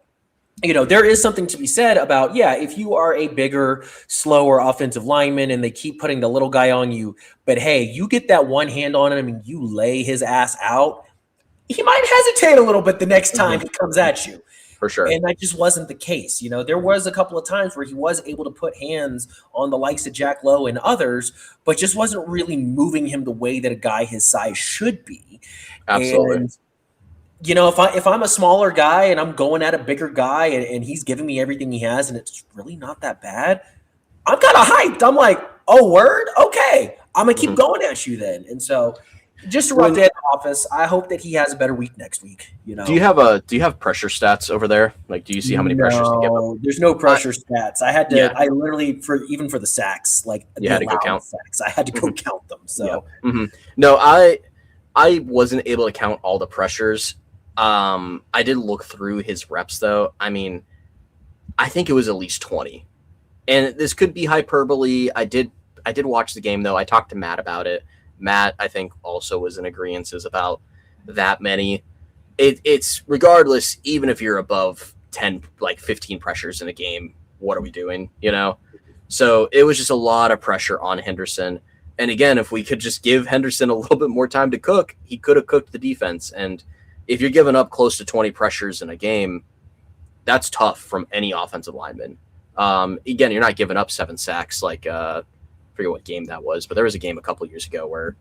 there is something to be said about, if you are a bigger, slower offensive lineman and they keep putting the little guy on you, but hey, you get that one hand on him and you lay his ass out, he might hesitate a little bit the next time he comes at you. For sure. And that just wasn't the case. There was a couple of times where he was able to put hands on the likes of Jack Lowe and others, but just wasn't really moving him the way that a guy his size should be. Absolutely. And, if I'm a smaller guy and I'm going at a bigger guy and he's giving me everything he has and it's really not that bad, I'm kind of hyped. I'm like, oh, word? Okay. I'm going to keep going at you then. And so just a rough day at the office. I hope that he has a better week next week. Do you have pressure stats over there? Like, do you see how many pressures you give up? There's no pressure stats. I had to. I literally for the sacks, like you had to go count sacks. I had to go count them. So no, I wasn't able to count all the pressures. I did look through his reps though. I mean, I think it was at least 20, and this could be hyperbole. I did watch the game though. I talked to Matt about it. Matt, I think, also was in agreement about that many. It's regardless, even if you're above 10, like 15 pressures in a game, what are we doing? So it was just a lot of pressure on Henderson. And again, if we could just give Henderson a little bit more time to cook, he could have cooked the defense. And if you're giving up close to 20 pressures in a game, that's tough from any offensive lineman. Again, you're not giving up 7 sacks like I forget what game that was, but there was a game a couple years ago where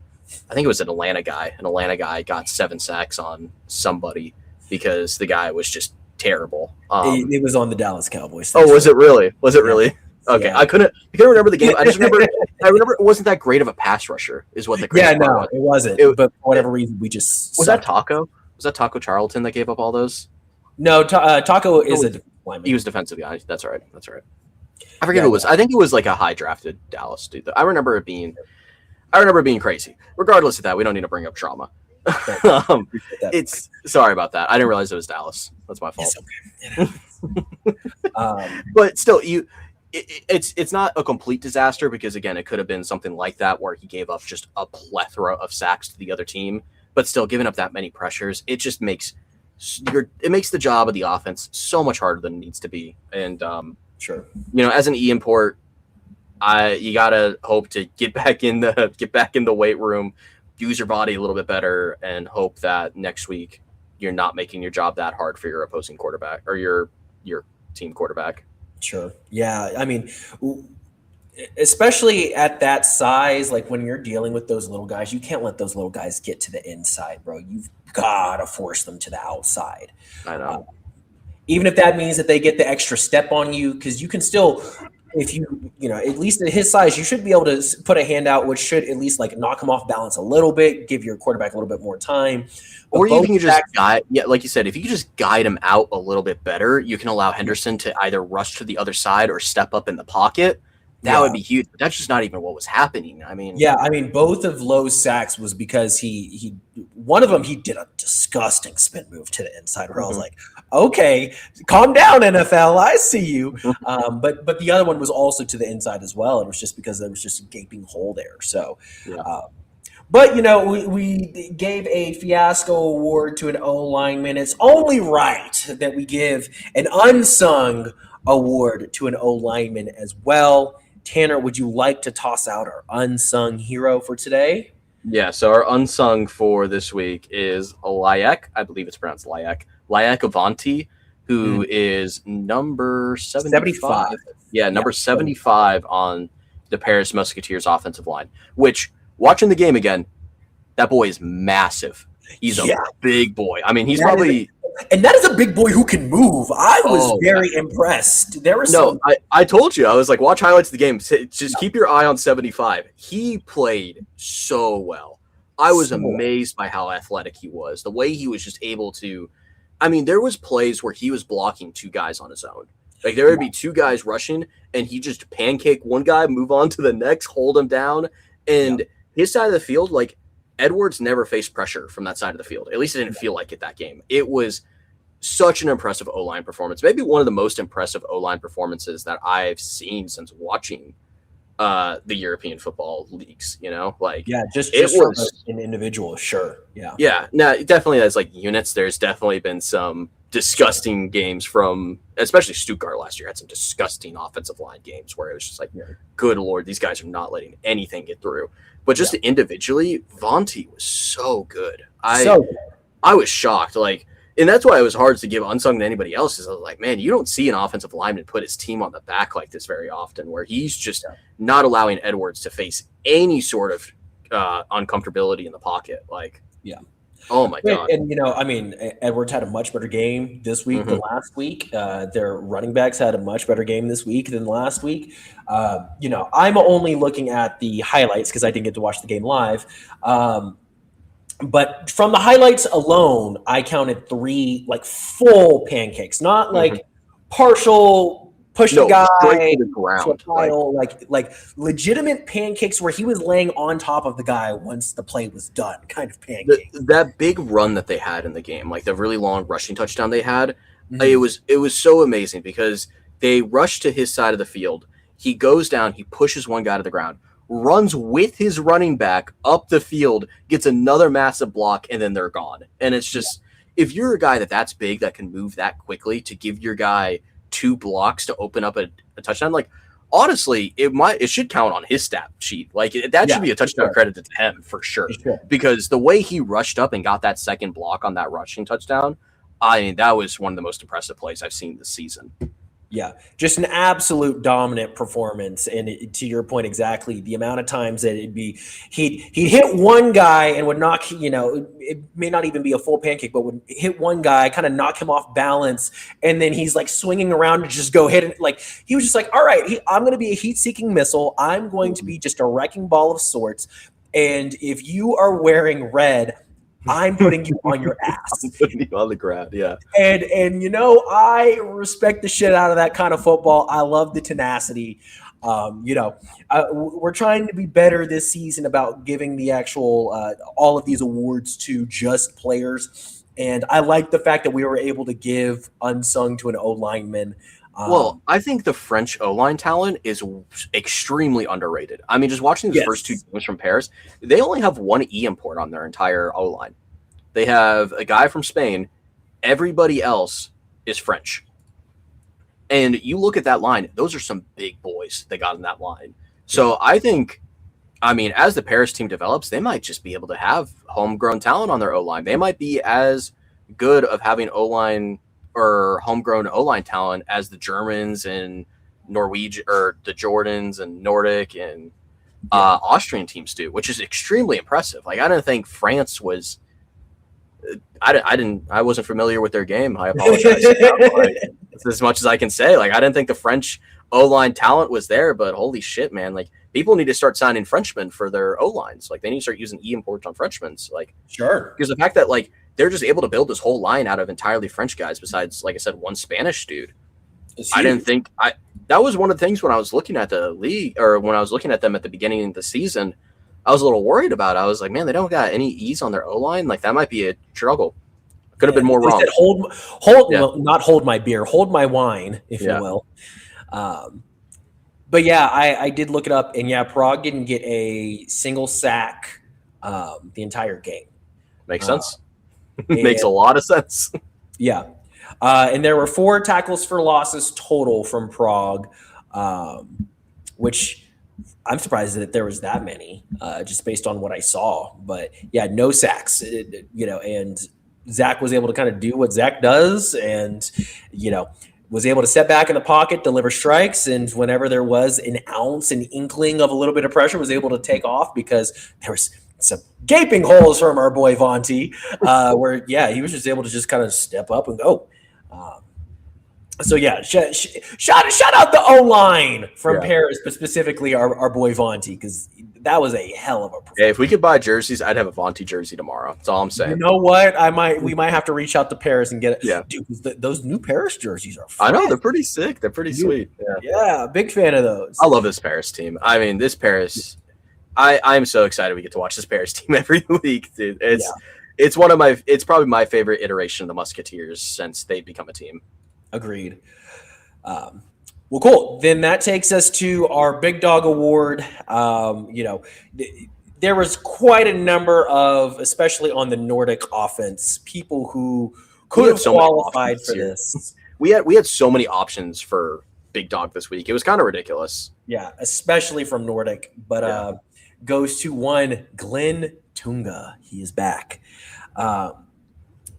I think it was an Atlanta guy got 7 sacks on somebody because the guy was just terrible. It was on the Dallas Cowboys. Oh, was it really? Was it really? Okay, yeah. I couldn't remember the game. I remember it wasn't that great of a pass rusher, is what the crazy part was. It wasn't. But for whatever reason, we just was that Taco. Was that Taco Charlton that gave up all those? No, Taco is a lineman. He was defensive guy. That's all right. I forget who it was. I think it was like a high drafted Dallas dude. I remember it being crazy. Regardless of that, we don't need to bring up trauma. It's sorry about that. I didn't realize it was Dallas. That's my fault. Okay. But still, it's not a complete disaster because again, it could have been something like that where he gave up just a plethora of sacks to the other team. But still, giving up that many pressures, it just makes the job of the offense so much harder than it needs to be. And sure, as an import, you gotta hope to get back in the weight room, use your body a little bit better, and hope that next week you're not making your job that hard for your opposing quarterback or your team quarterback. Sure. Yeah. I mean, especially at that size, like when you're dealing with those little guys, you can't let those little guys get to the inside, bro. You've got to force them to the outside. I know. Even if that means that they get the extra step on you, because you can still, if at least at his size, you should be able to put a hand out, which should at least like knock him off balance a little bit, give your quarterback a little bit more time. Or you can just like you said, if you can just guide him out a little bit better, you can allow Henderson to either rush to the other side or step up in the pocket. That would be huge. But that's just not even what was happening. I mean, both of Lowe's sacks was because he one of them he did a disgusting spin move to the inside where I was like, okay, calm down, NFL, I see you. But the other one was also to the inside as well. It was just because there was just a gaping hole there. So, but we gave a fiasco award to an O lineman. It's only right that we give an unsung award to an O lineman as well. Tanner, would you like to toss out our unsung hero for today? Yeah, so our unsung for this week is Layak. I believe it's pronounced Layak. Layak Avanti, who is number 75. Yeah, number 75 on the Paris Musketeers offensive line, which, watching the game again, that boy is massive. He's a big boy. I mean, he's probably and that is a big boy who can move. I was very impressed. There was I told you, I was like, watch highlights of the game. Just keep your eye on 75. He played so well. I was amazed by how athletic he was. The way he was just able to, I mean, there was plays where he was blocking 2 guys on his own. Like there would be 2 guys rushing, and he just pancake one guy, move on to the next, hold him down, and his side of the field, like Edwards never faced pressure from that side of the field. At least it didn't feel like it that game. It was such an impressive O-line performance. Maybe one of the most impressive O-line performances that I've seen since watching the European football leagues, like just was an individual. Sure. Yeah. No, definitely as like units, there's definitely been some disgusting games from, especially Stuttgart last year had some disgusting offensive line games where it was just like, good Lord, these guys are not letting anything get through. But just individually, Vontae was so good. I was shocked. Like, and that's why it was hard to give unsung to anybody else. Is I was like, man, you don't see an offensive lineman put his team on the back like this very often, where he's just not allowing Edwards to face any sort of uncomfortability in the pocket. Like, oh my God. And I mean, Edwards had a much better game this week than last week. Their running backs had a much better game this week than last week. I'm only looking at the highlights because I didn't get to watch the game live. But from the highlights alone, I counted 3 like full pancakes, not like partial push the guy to the ground, to a pile, like legitimate pancakes where he was laying on top of the guy once the play was done, kind of pancakes. That big run that they had in the game, like the really long rushing touchdown they had, it was so amazing because they rushed to his side of the field. He goes down, he pushes one guy to the ground, runs with his running back up the field, gets another massive block, and then they're gone. And it's just, if you're a guy that's big, that can move that quickly, to give your guy 2 blocks to open up a touchdown, like honestly, it should count on his stat sheet. Like that should be a touchdown credit to him for sure. Because the way he rushed up and got that second block on that rushing touchdown, I mean, that was one of the most impressive plays I've seen this season. Yeah, just an absolute dominant performance. And to your point, exactly the amount of times that he'd hit one guy and would knock, it may not even be a full pancake, but would hit one guy, kind of knock him off balance. And then he's like swinging around to just go hit it. Like he was just like, all right, I'm going to be a heat seeking missile. I'm going to be just a wrecking ball of sorts. And if you are wearing red, I'm putting you on your ass. I'm putting you on the ground, yeah. And I respect the shit out of that kind of football. I love the tenacity. We're trying to be better this season about giving the actual all of these awards to just players. And I like the fact that we were able to give unsung to an O-lineman. Well, I think the French O-line talent is extremely underrated. I mean, just watching the first 2 games from Paris, they only have 1 E import on their entire O-line. They have a guy from Spain. Everybody else is French. And you look at that line, those are some big boys they got in that line. So I think, I mean, as the Paris team develops, they might just be able to have homegrown talent on their O-line. They might be as good of having O-line or homegrown O-line talent as the Germans and Norwegian, or the Jordans and Nordic and Austrian teams do, which is extremely impressive. Like I didn't think France was. I wasn't familiar with their game. I apologize. It's as much as I can say. Like I didn't think the French O-line talent was there, but holy shit, man! Like people need to start signing Frenchmen for their O-lines. Like they need to start using E imports on Frenchmen. Like sure, because the fact that like they're just able to build this whole line out of entirely French guys, besides, like I said, 1 Spanish dude. I didn't think that was one of the things when I was looking at the league, or when I was looking at them at the beginning of the season, I was a little worried about it. I was like, man, they don't got any E's on their O-line. Like that might be a struggle. Could have been more wrong. Well, not hold my beer, hold my wine, if you will. But yeah, I did look it up, and Prague didn't get a single sack the entire game. Makes sense. Makes a lot of sense. Yeah. And there were 4 tackles for losses total from Prague, which I'm surprised that there was that many, just based on what I saw. But yeah, no sacks, and Zach was able to kind of do what Zach does, and, was able to step back in the pocket, deliver strikes, and whenever there was an ounce, an inkling of a little bit of pressure, was able to take off because there was some gaping holes from our boy Vontae, where he was just able to just kind of step up and go. So shout out the O-line from Paris, but specifically our boy Vontae, because that was a hell of a performance. Yeah, if we could buy jerseys, I'd have a Vontae jersey tomorrow. That's all I'm saying. You know what? We might have to reach out to Paris and get it. Yeah, dude, those new Paris jerseys are I know, they're pretty sick. They're pretty sweet. Yeah, big fan of those. I love this Paris team. I mean, this Paris, I'm so excited we get to watch this Paris team every week, dude. It's probably my favorite iteration of the Musketeers since they've become a team. Agreed. Well, cool. Then that takes us to our Big Dog Award. There was quite a number of, especially on the Nordic offense, people who could have qualified for this. We had so many options for Big Dog this week. It was kind of ridiculous. Yeah, especially from Nordic. But goes to one Glenn Tunga. He is back.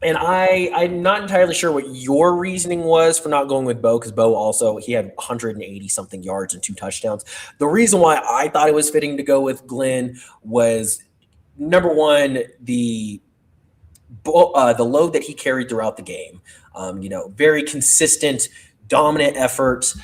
And I'm not entirely sure what your reasoning was for not going with Bo, because Bo also, he had 180-something yards and 2 touchdowns. The reason why I thought it was fitting to go with Glenn was, number one, the load that he carried throughout the game. Very consistent, dominant effort.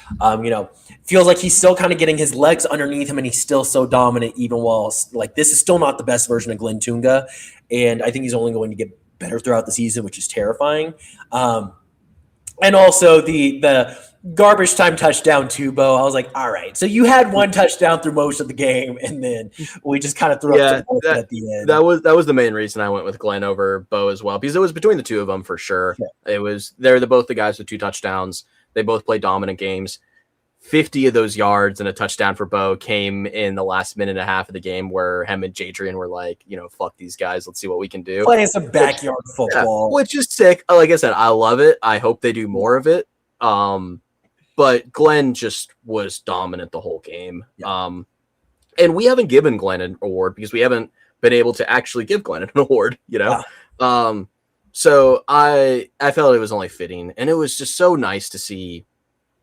Feels like he's still kind of getting his legs underneath him, and he's still so dominant, even while, this is still not the best version of Glenn Tunga. And I think he's only going to get better throughout the season, which is terrifying. And also the garbage time touchdown to Bo. I was like, all right, so you had 1 touchdown through most of the game, and then we just kind of threw up some at the end. That was the main reason I went with Glenn over Bo as well, because it was between the two of them for sure. Yeah. They're both the guys with 2 touchdowns. They both played dominant games. 50 of those yards and a touchdown for Bo came in the last minute and a half of the game, where him and Jadrian were like, fuck these guys. Let's see what we can do. Playing some backyard football. Which is sick. Like I said, I love it. I hope they do more of it. But Glenn just was dominant the whole game. Yeah. And we haven't given Glenn an award because we haven't been able to actually give Glenn an award, Yeah. So I felt it was only fitting, and it was just so nice to see.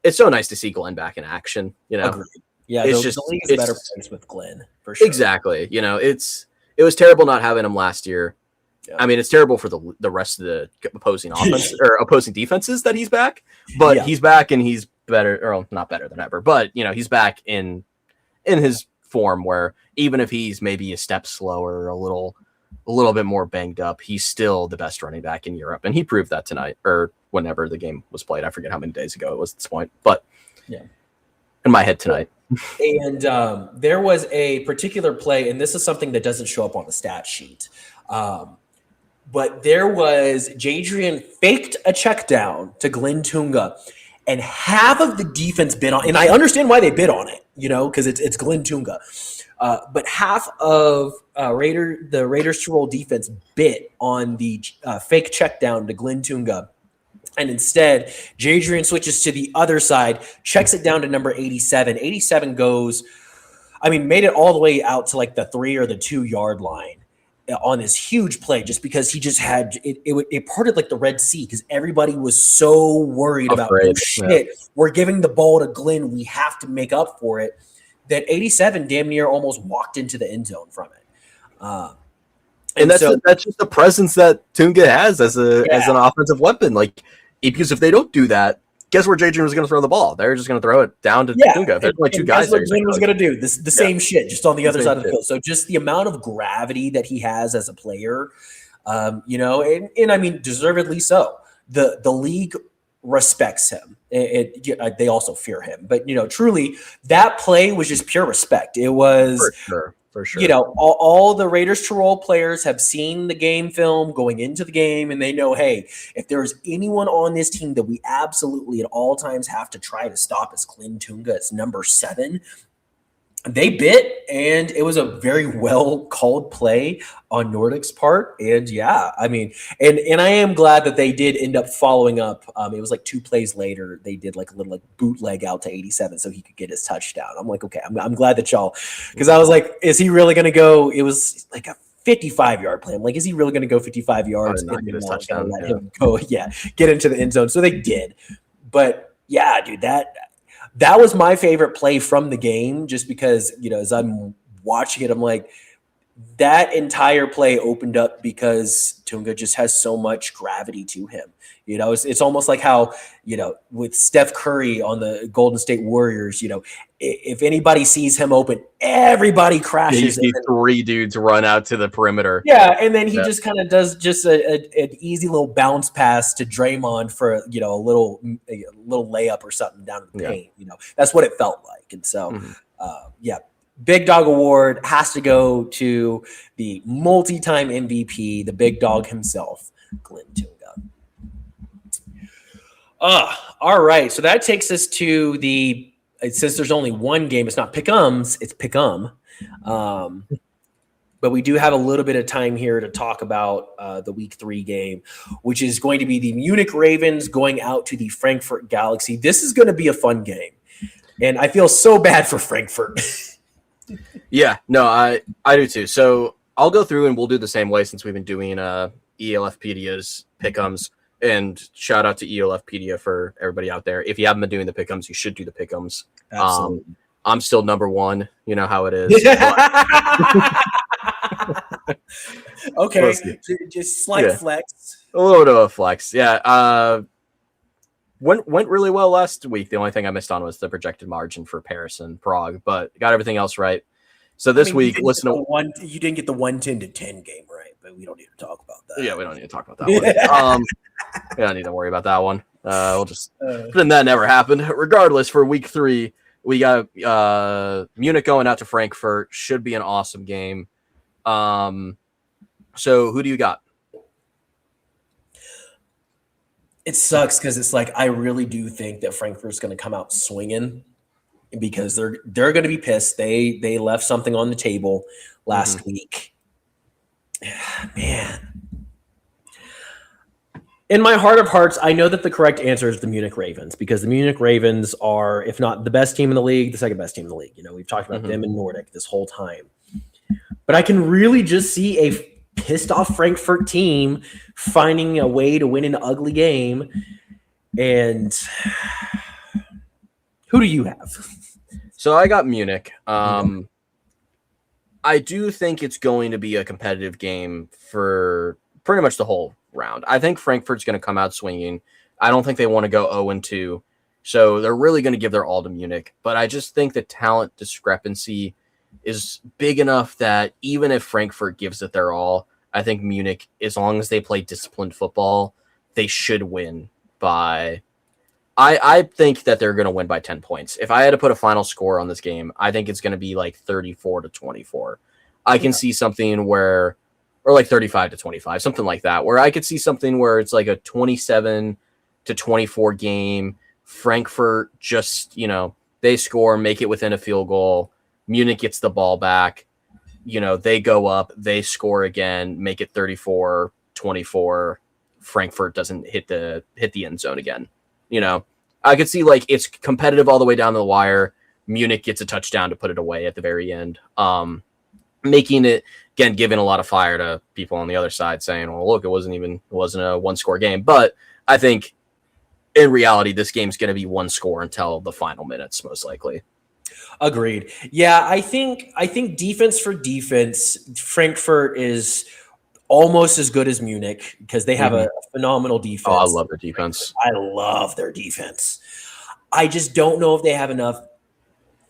It's so nice to see Glenn back in action, Agreed. Yeah, it's the league is a better place with Glenn, for sure. Exactly. It was terrible not having him last year. Yeah. I mean, it's terrible for the rest of the opposing offense or opposing defenses that he's back, but he's back and he's better, or not better than ever, but he's back in his form where even if he's maybe a step slower, a little bit more banged up, he's still the best running back in Europe, and he proved that tonight or whenever the game was played. I forget how many days ago it was at this point, but in my head tonight. And there was a particular play, and this is something that doesn't show up on the stat sheet, but there was Jadrian faked a check down to Glenn Tunga, and half of the defense bid on, and I understand why they bid on it, because it's Glenn Tunga. But half of the Raiders Tirol defense bit on the fake check down to Glenn Tunga. And instead, Jadrian switches to the other side, checks it down to number 87. 87 made it all the way out to like the 3 or the 2 yard line on this huge play, just because he just had it parted like the Red Sea, because everybody was so worried about, we're giving the ball to Glenn, we have to make up for it, that 87 damn near almost walked into the end zone from it. And that's just the presence that Tunga has as an offensive weapon. Like, because if they don't do that, guess where Jadrian was going to throw the ball? They're just going to throw it down to Tunga. There's only 2 guys there. Glenn was going to do the same shit, just on the other side of the field. So just the amount of gravity that he has as a player, and I mean, deservedly so. The league respects him. They also fear him, but truly, that play was just pure respect. It was for sure. All the Raiders Tirol players have seen the game film going into the game, and they know, hey, if there's anyone on this team that we absolutely at all times have to try to stop, is Glenn Tunga. It's number 7. They bit, and it was a very well called play on Nordic's part. And and I am glad that they did end up following up. It was like 2 plays later, they did like a little bootleg out to 87 so he could get his touchdown. I'm like, okay, I'm glad that y'all, because I was like, is he really going to go? It was like a 55-yard play. I'm like, is he really going to go 55 yards and get his touchdown? Let him go, get into the end zone. So they did. But yeah, dude, that was my favorite play from the game, just because, as I'm watching it, I'm like, that entire play opened up because Tunga just has so much gravity to him. It's almost like how, with Steph Curry on the Golden State Warriors, if anybody sees him open, everybody crashes. You see 3 dudes run out to the perimeter. Yeah, and then he just kind of does just an easy little bounce pass to Draymond for a little layup or something down in the paint. That's what it felt like. And so, Big Dog Award has to go to the multi-time MVP, the big dog himself, Glenn Tunga. All right. So that takes us to since there's only one game, it's not pick'ems, it's pick'em. But we do have a little bit of time here to talk about the week 3 game, which is going to be the Munich Ravens going out to the Frankfurt Galaxy. This is going to be a fun game. And I feel so bad for Frankfurt. Yeah, no, I do too. So I'll go through and we'll do the same way since we've been doing ELFpedia's pick'ems. And shout out to ELFpedia for everybody out there. If you haven't been doing the pick'ems, you should do the pick'ems. Absolutely. I'm still number 1. You know how it is. Okay, just slight flex. A little bit of a flex, yeah. Went really well last week. The only thing I missed on was the projected margin for Paris and Prague, but got everything else right. So this week, listen to you didn't get the 110 to 10 game right, but we don't need to talk about that. Yeah, we don't need to talk about that one. We don't need to worry about that one. We'll just pretend that never happened. Regardless, for week 3, we got Munich going out to Frankfurt. Should be an awesome game. So who do you got? It sucks because it's like I really do think that Frankfurt's going to come out swinging because they're going to be pissed. They left something on the table last week. Man. In my heart of hearts, I know that the correct answer is the Munich Ravens because the Munich Ravens are, if not the best team in the league, the second best team in the league. We've talked about them in Nordic this whole time. But I can really just see a pissed off Frankfurt team finding a way to win an ugly game. And who do you have? So I got Munich. I do think it's going to be a competitive game for pretty much the whole round. I think Frankfurt's going to come out swinging. I don't think they want to go 0-2. So they're really going to give their all to Munich. But I just think the talent discrepancy is big enough that even if Frankfurt gives it their all, I think Munich, as long as they play disciplined football, they should win by... I think that they're going to win by 10 points. If I had to put a final score on this game, I think it's going to be like 34-24. I can see something where... or like 35-25, something like that, where I could see something where it's like a 27-24 game. Frankfurt just, they score, make it within a field goal. Munich gets the ball back. They go up, they score again, make it 34-24. Frankfurt doesn't hit the end zone again. I could see like it's competitive all the way down to the wire. Munich gets a touchdown to put it away at the very end. Making it, again, giving a lot of fire to people on the other side saying, well, look, it wasn't a 1-score game. But I think in reality, this game's going to be 1 score until the final minutes, most likely. Agreed. Yeah, I think defense for defense, Frankfurt is almost as good as Munich because they have a phenomenal defense. Oh, I love their defense. I love their defense. I just don't know if they have enough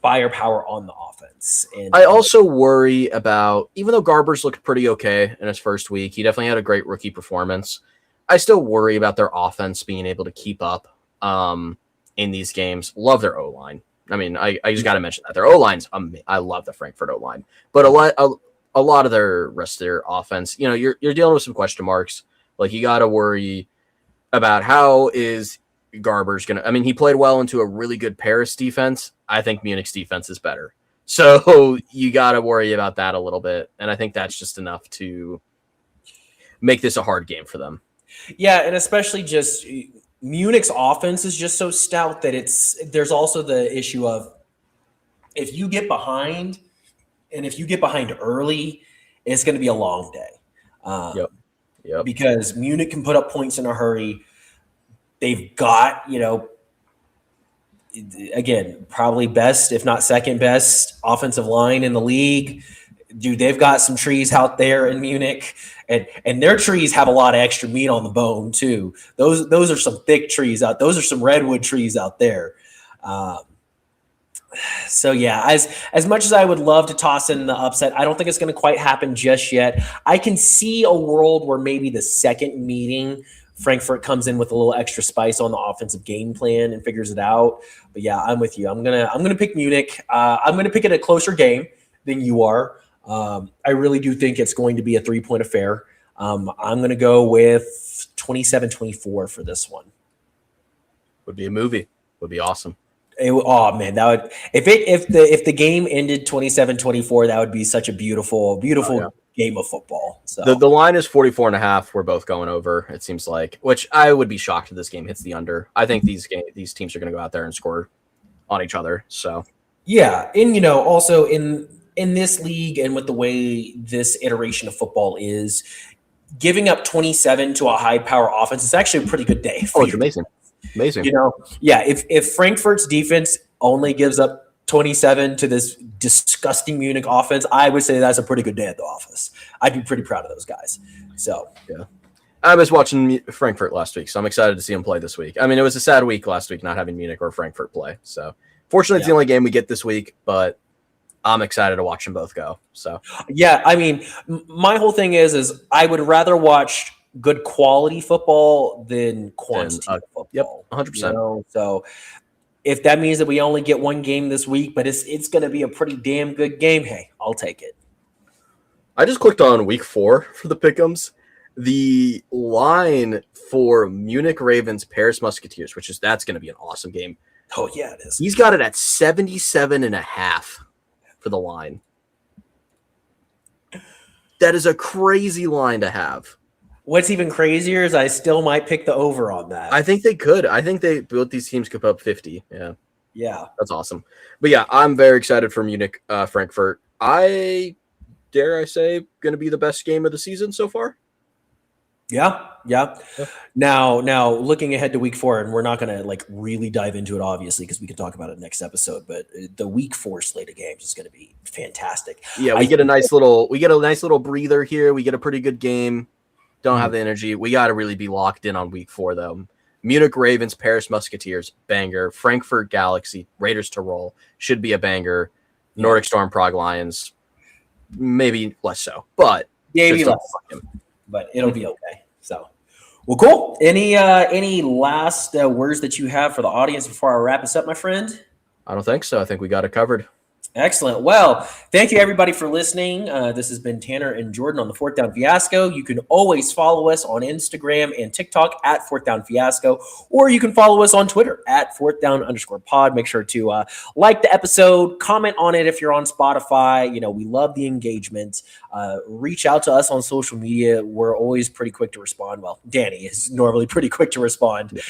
firepower on the offense. And I also worry about, even though Garbers looked pretty okay in his first week, he definitely had a great rookie performance. I still worry about their offense being able to keep up in these games. Love their O-line. I mean, I just got to mention that. Their O-line's I love the Frankfurt O-line. But a lot of their rest of their offense, you're dealing with some question marks. Like, you got to worry about how is Garber's going to... I mean, he played well into a really good Paris defense. I think Munich's defense is better. So you got to worry about that a little bit. And I think that's just enough to make this a hard game for them. Yeah, and especially just Munich's offense is just so stout that there's also the issue of if you get behind, and if you get behind early, it's going to be a long day. Yep. Because Munich can put up points in a hurry. They've got, again, probably best, if not second best offensive line in the league. dude, they've got some trees out there in Munich, and their trees have a lot of extra meat on the bone too. Those are some thick trees out. Those are some redwood trees out there. So yeah, as much as I would love to toss in the upset, I don't think it's going to quite happen just yet. I can see a world where maybe the second meeting, Frankfurt comes in with a little extra spice on the offensive game plan and figures it out. But yeah, I'm with you. I'm gonna pick Munich. I'm gonna pick it a closer game than you are. I really do think it's going to be a 3-point affair. I'm going to go with 27-24 for this one. Would be a movie. Would be awesome. Oh man, that would if the game ended 27-24, that would be such a beautiful game of football. So the line is 44.5. We're both going over. It seems like, which I would be shocked if this game hits the under. I think these teams are going to go out there and score on each other. So yeah, and also in this league and with the way this iteration of football is, giving up 27 to a high power offense is actually a pretty good day. It's amazing. Amazing. Yeah, if Frankfurt's defense only gives up 27 to this disgusting Munich offense, I would say that's a pretty good day at the office. I'd be pretty proud of those guys. So, yeah. I was watching Frankfurt last week, so I'm excited to see them play this week. I mean, it was a sad week last week not having Munich or Frankfurt play. So, fortunately, it's the only game we get this week, but I'm excited to watch them both go. So, yeah, I mean, my whole thing is I would rather watch good quality football than quantity football. Yep, 100%. So if that means that we only get one game this week, but it's going to be a pretty damn good game, hey, I'll take it. I just clicked on week 4 for the pick'ems. The line for Munich Ravens, Paris Musketeers, that's going to be an awesome game. Oh yeah, it is. He's got it at 77.5 for the line. That is a crazy line to have. What's even crazier is I still might pick the over on that. I think they could. I think both these teams could put up 50. Yeah. Yeah. That's awesome. But yeah, I'm very excited for Munich, Frankfurt. Dare I say, going to be the best game of the season so far? Yeah. Now looking ahead to week 4, and we're not going to really dive into it, obviously, because we can talk about it next episode, but the week 4 slate of games is going to be fantastic. Yeah. We get a nice little breather here. We get a pretty good game. Don't have the energy. We got to really be locked in on week 4, though. Munich Ravens, Paris Musketeers, banger. Frankfurt Galaxy, Raiders Tirol, should be a banger. Nordic Storm, Prague Lions, maybe less so, but maybe less. But it'll be okay. So, well, cool. Any last words that you have for the audience before I wrap this up, my friend? I don't think so. I think we got it covered. Excellent. Well, thank you everybody for listening. This has been Tanner and Jordan on the Fourth Down Fiasco. You can always follow us on Instagram and TikTok at Fourth Down Fiasco, or you can follow us on Twitter at @4thdown_pod. Make sure to like the episode, comment on it if you're on Spotify. We love the engagement. Reach out to us on social media. We're always pretty quick to respond. Well, Danny is normally pretty quick to respond.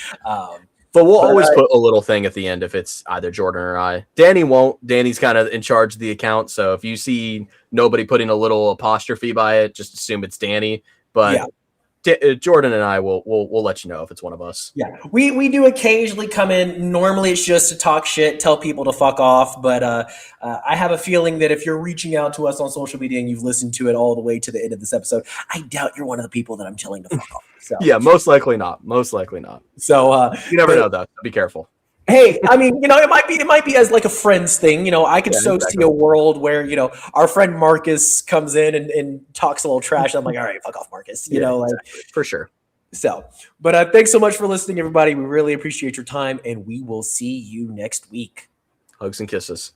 But we'll always put a little thing at the end if it's either Jordan or I. Danny won't. Danny's kind of in charge of the account. So if you see nobody putting a little apostrophe by it, just assume it's Danny. But Jordan and I will let you know if it's one of us. Yeah, we do occasionally come in. Normally it's just to talk shit, tell people to fuck off. But I have a feeling that if you're reaching out to us on social media and you've listened to it all the way to the end of this episode, I doubt you're one of the people that I'm telling to fuck off. So. Yeah, most likely not. So you never know though. So be careful. Hey, I mean, it might be as like a friends thing. I could see a world where, our friend Marcus comes in and talks a little trash. I'm like, all right, fuck off, Marcus. Exactly. For sure. So, but thanks so much for listening, everybody. We really appreciate your time, and we will see you next week. Hugs and kisses.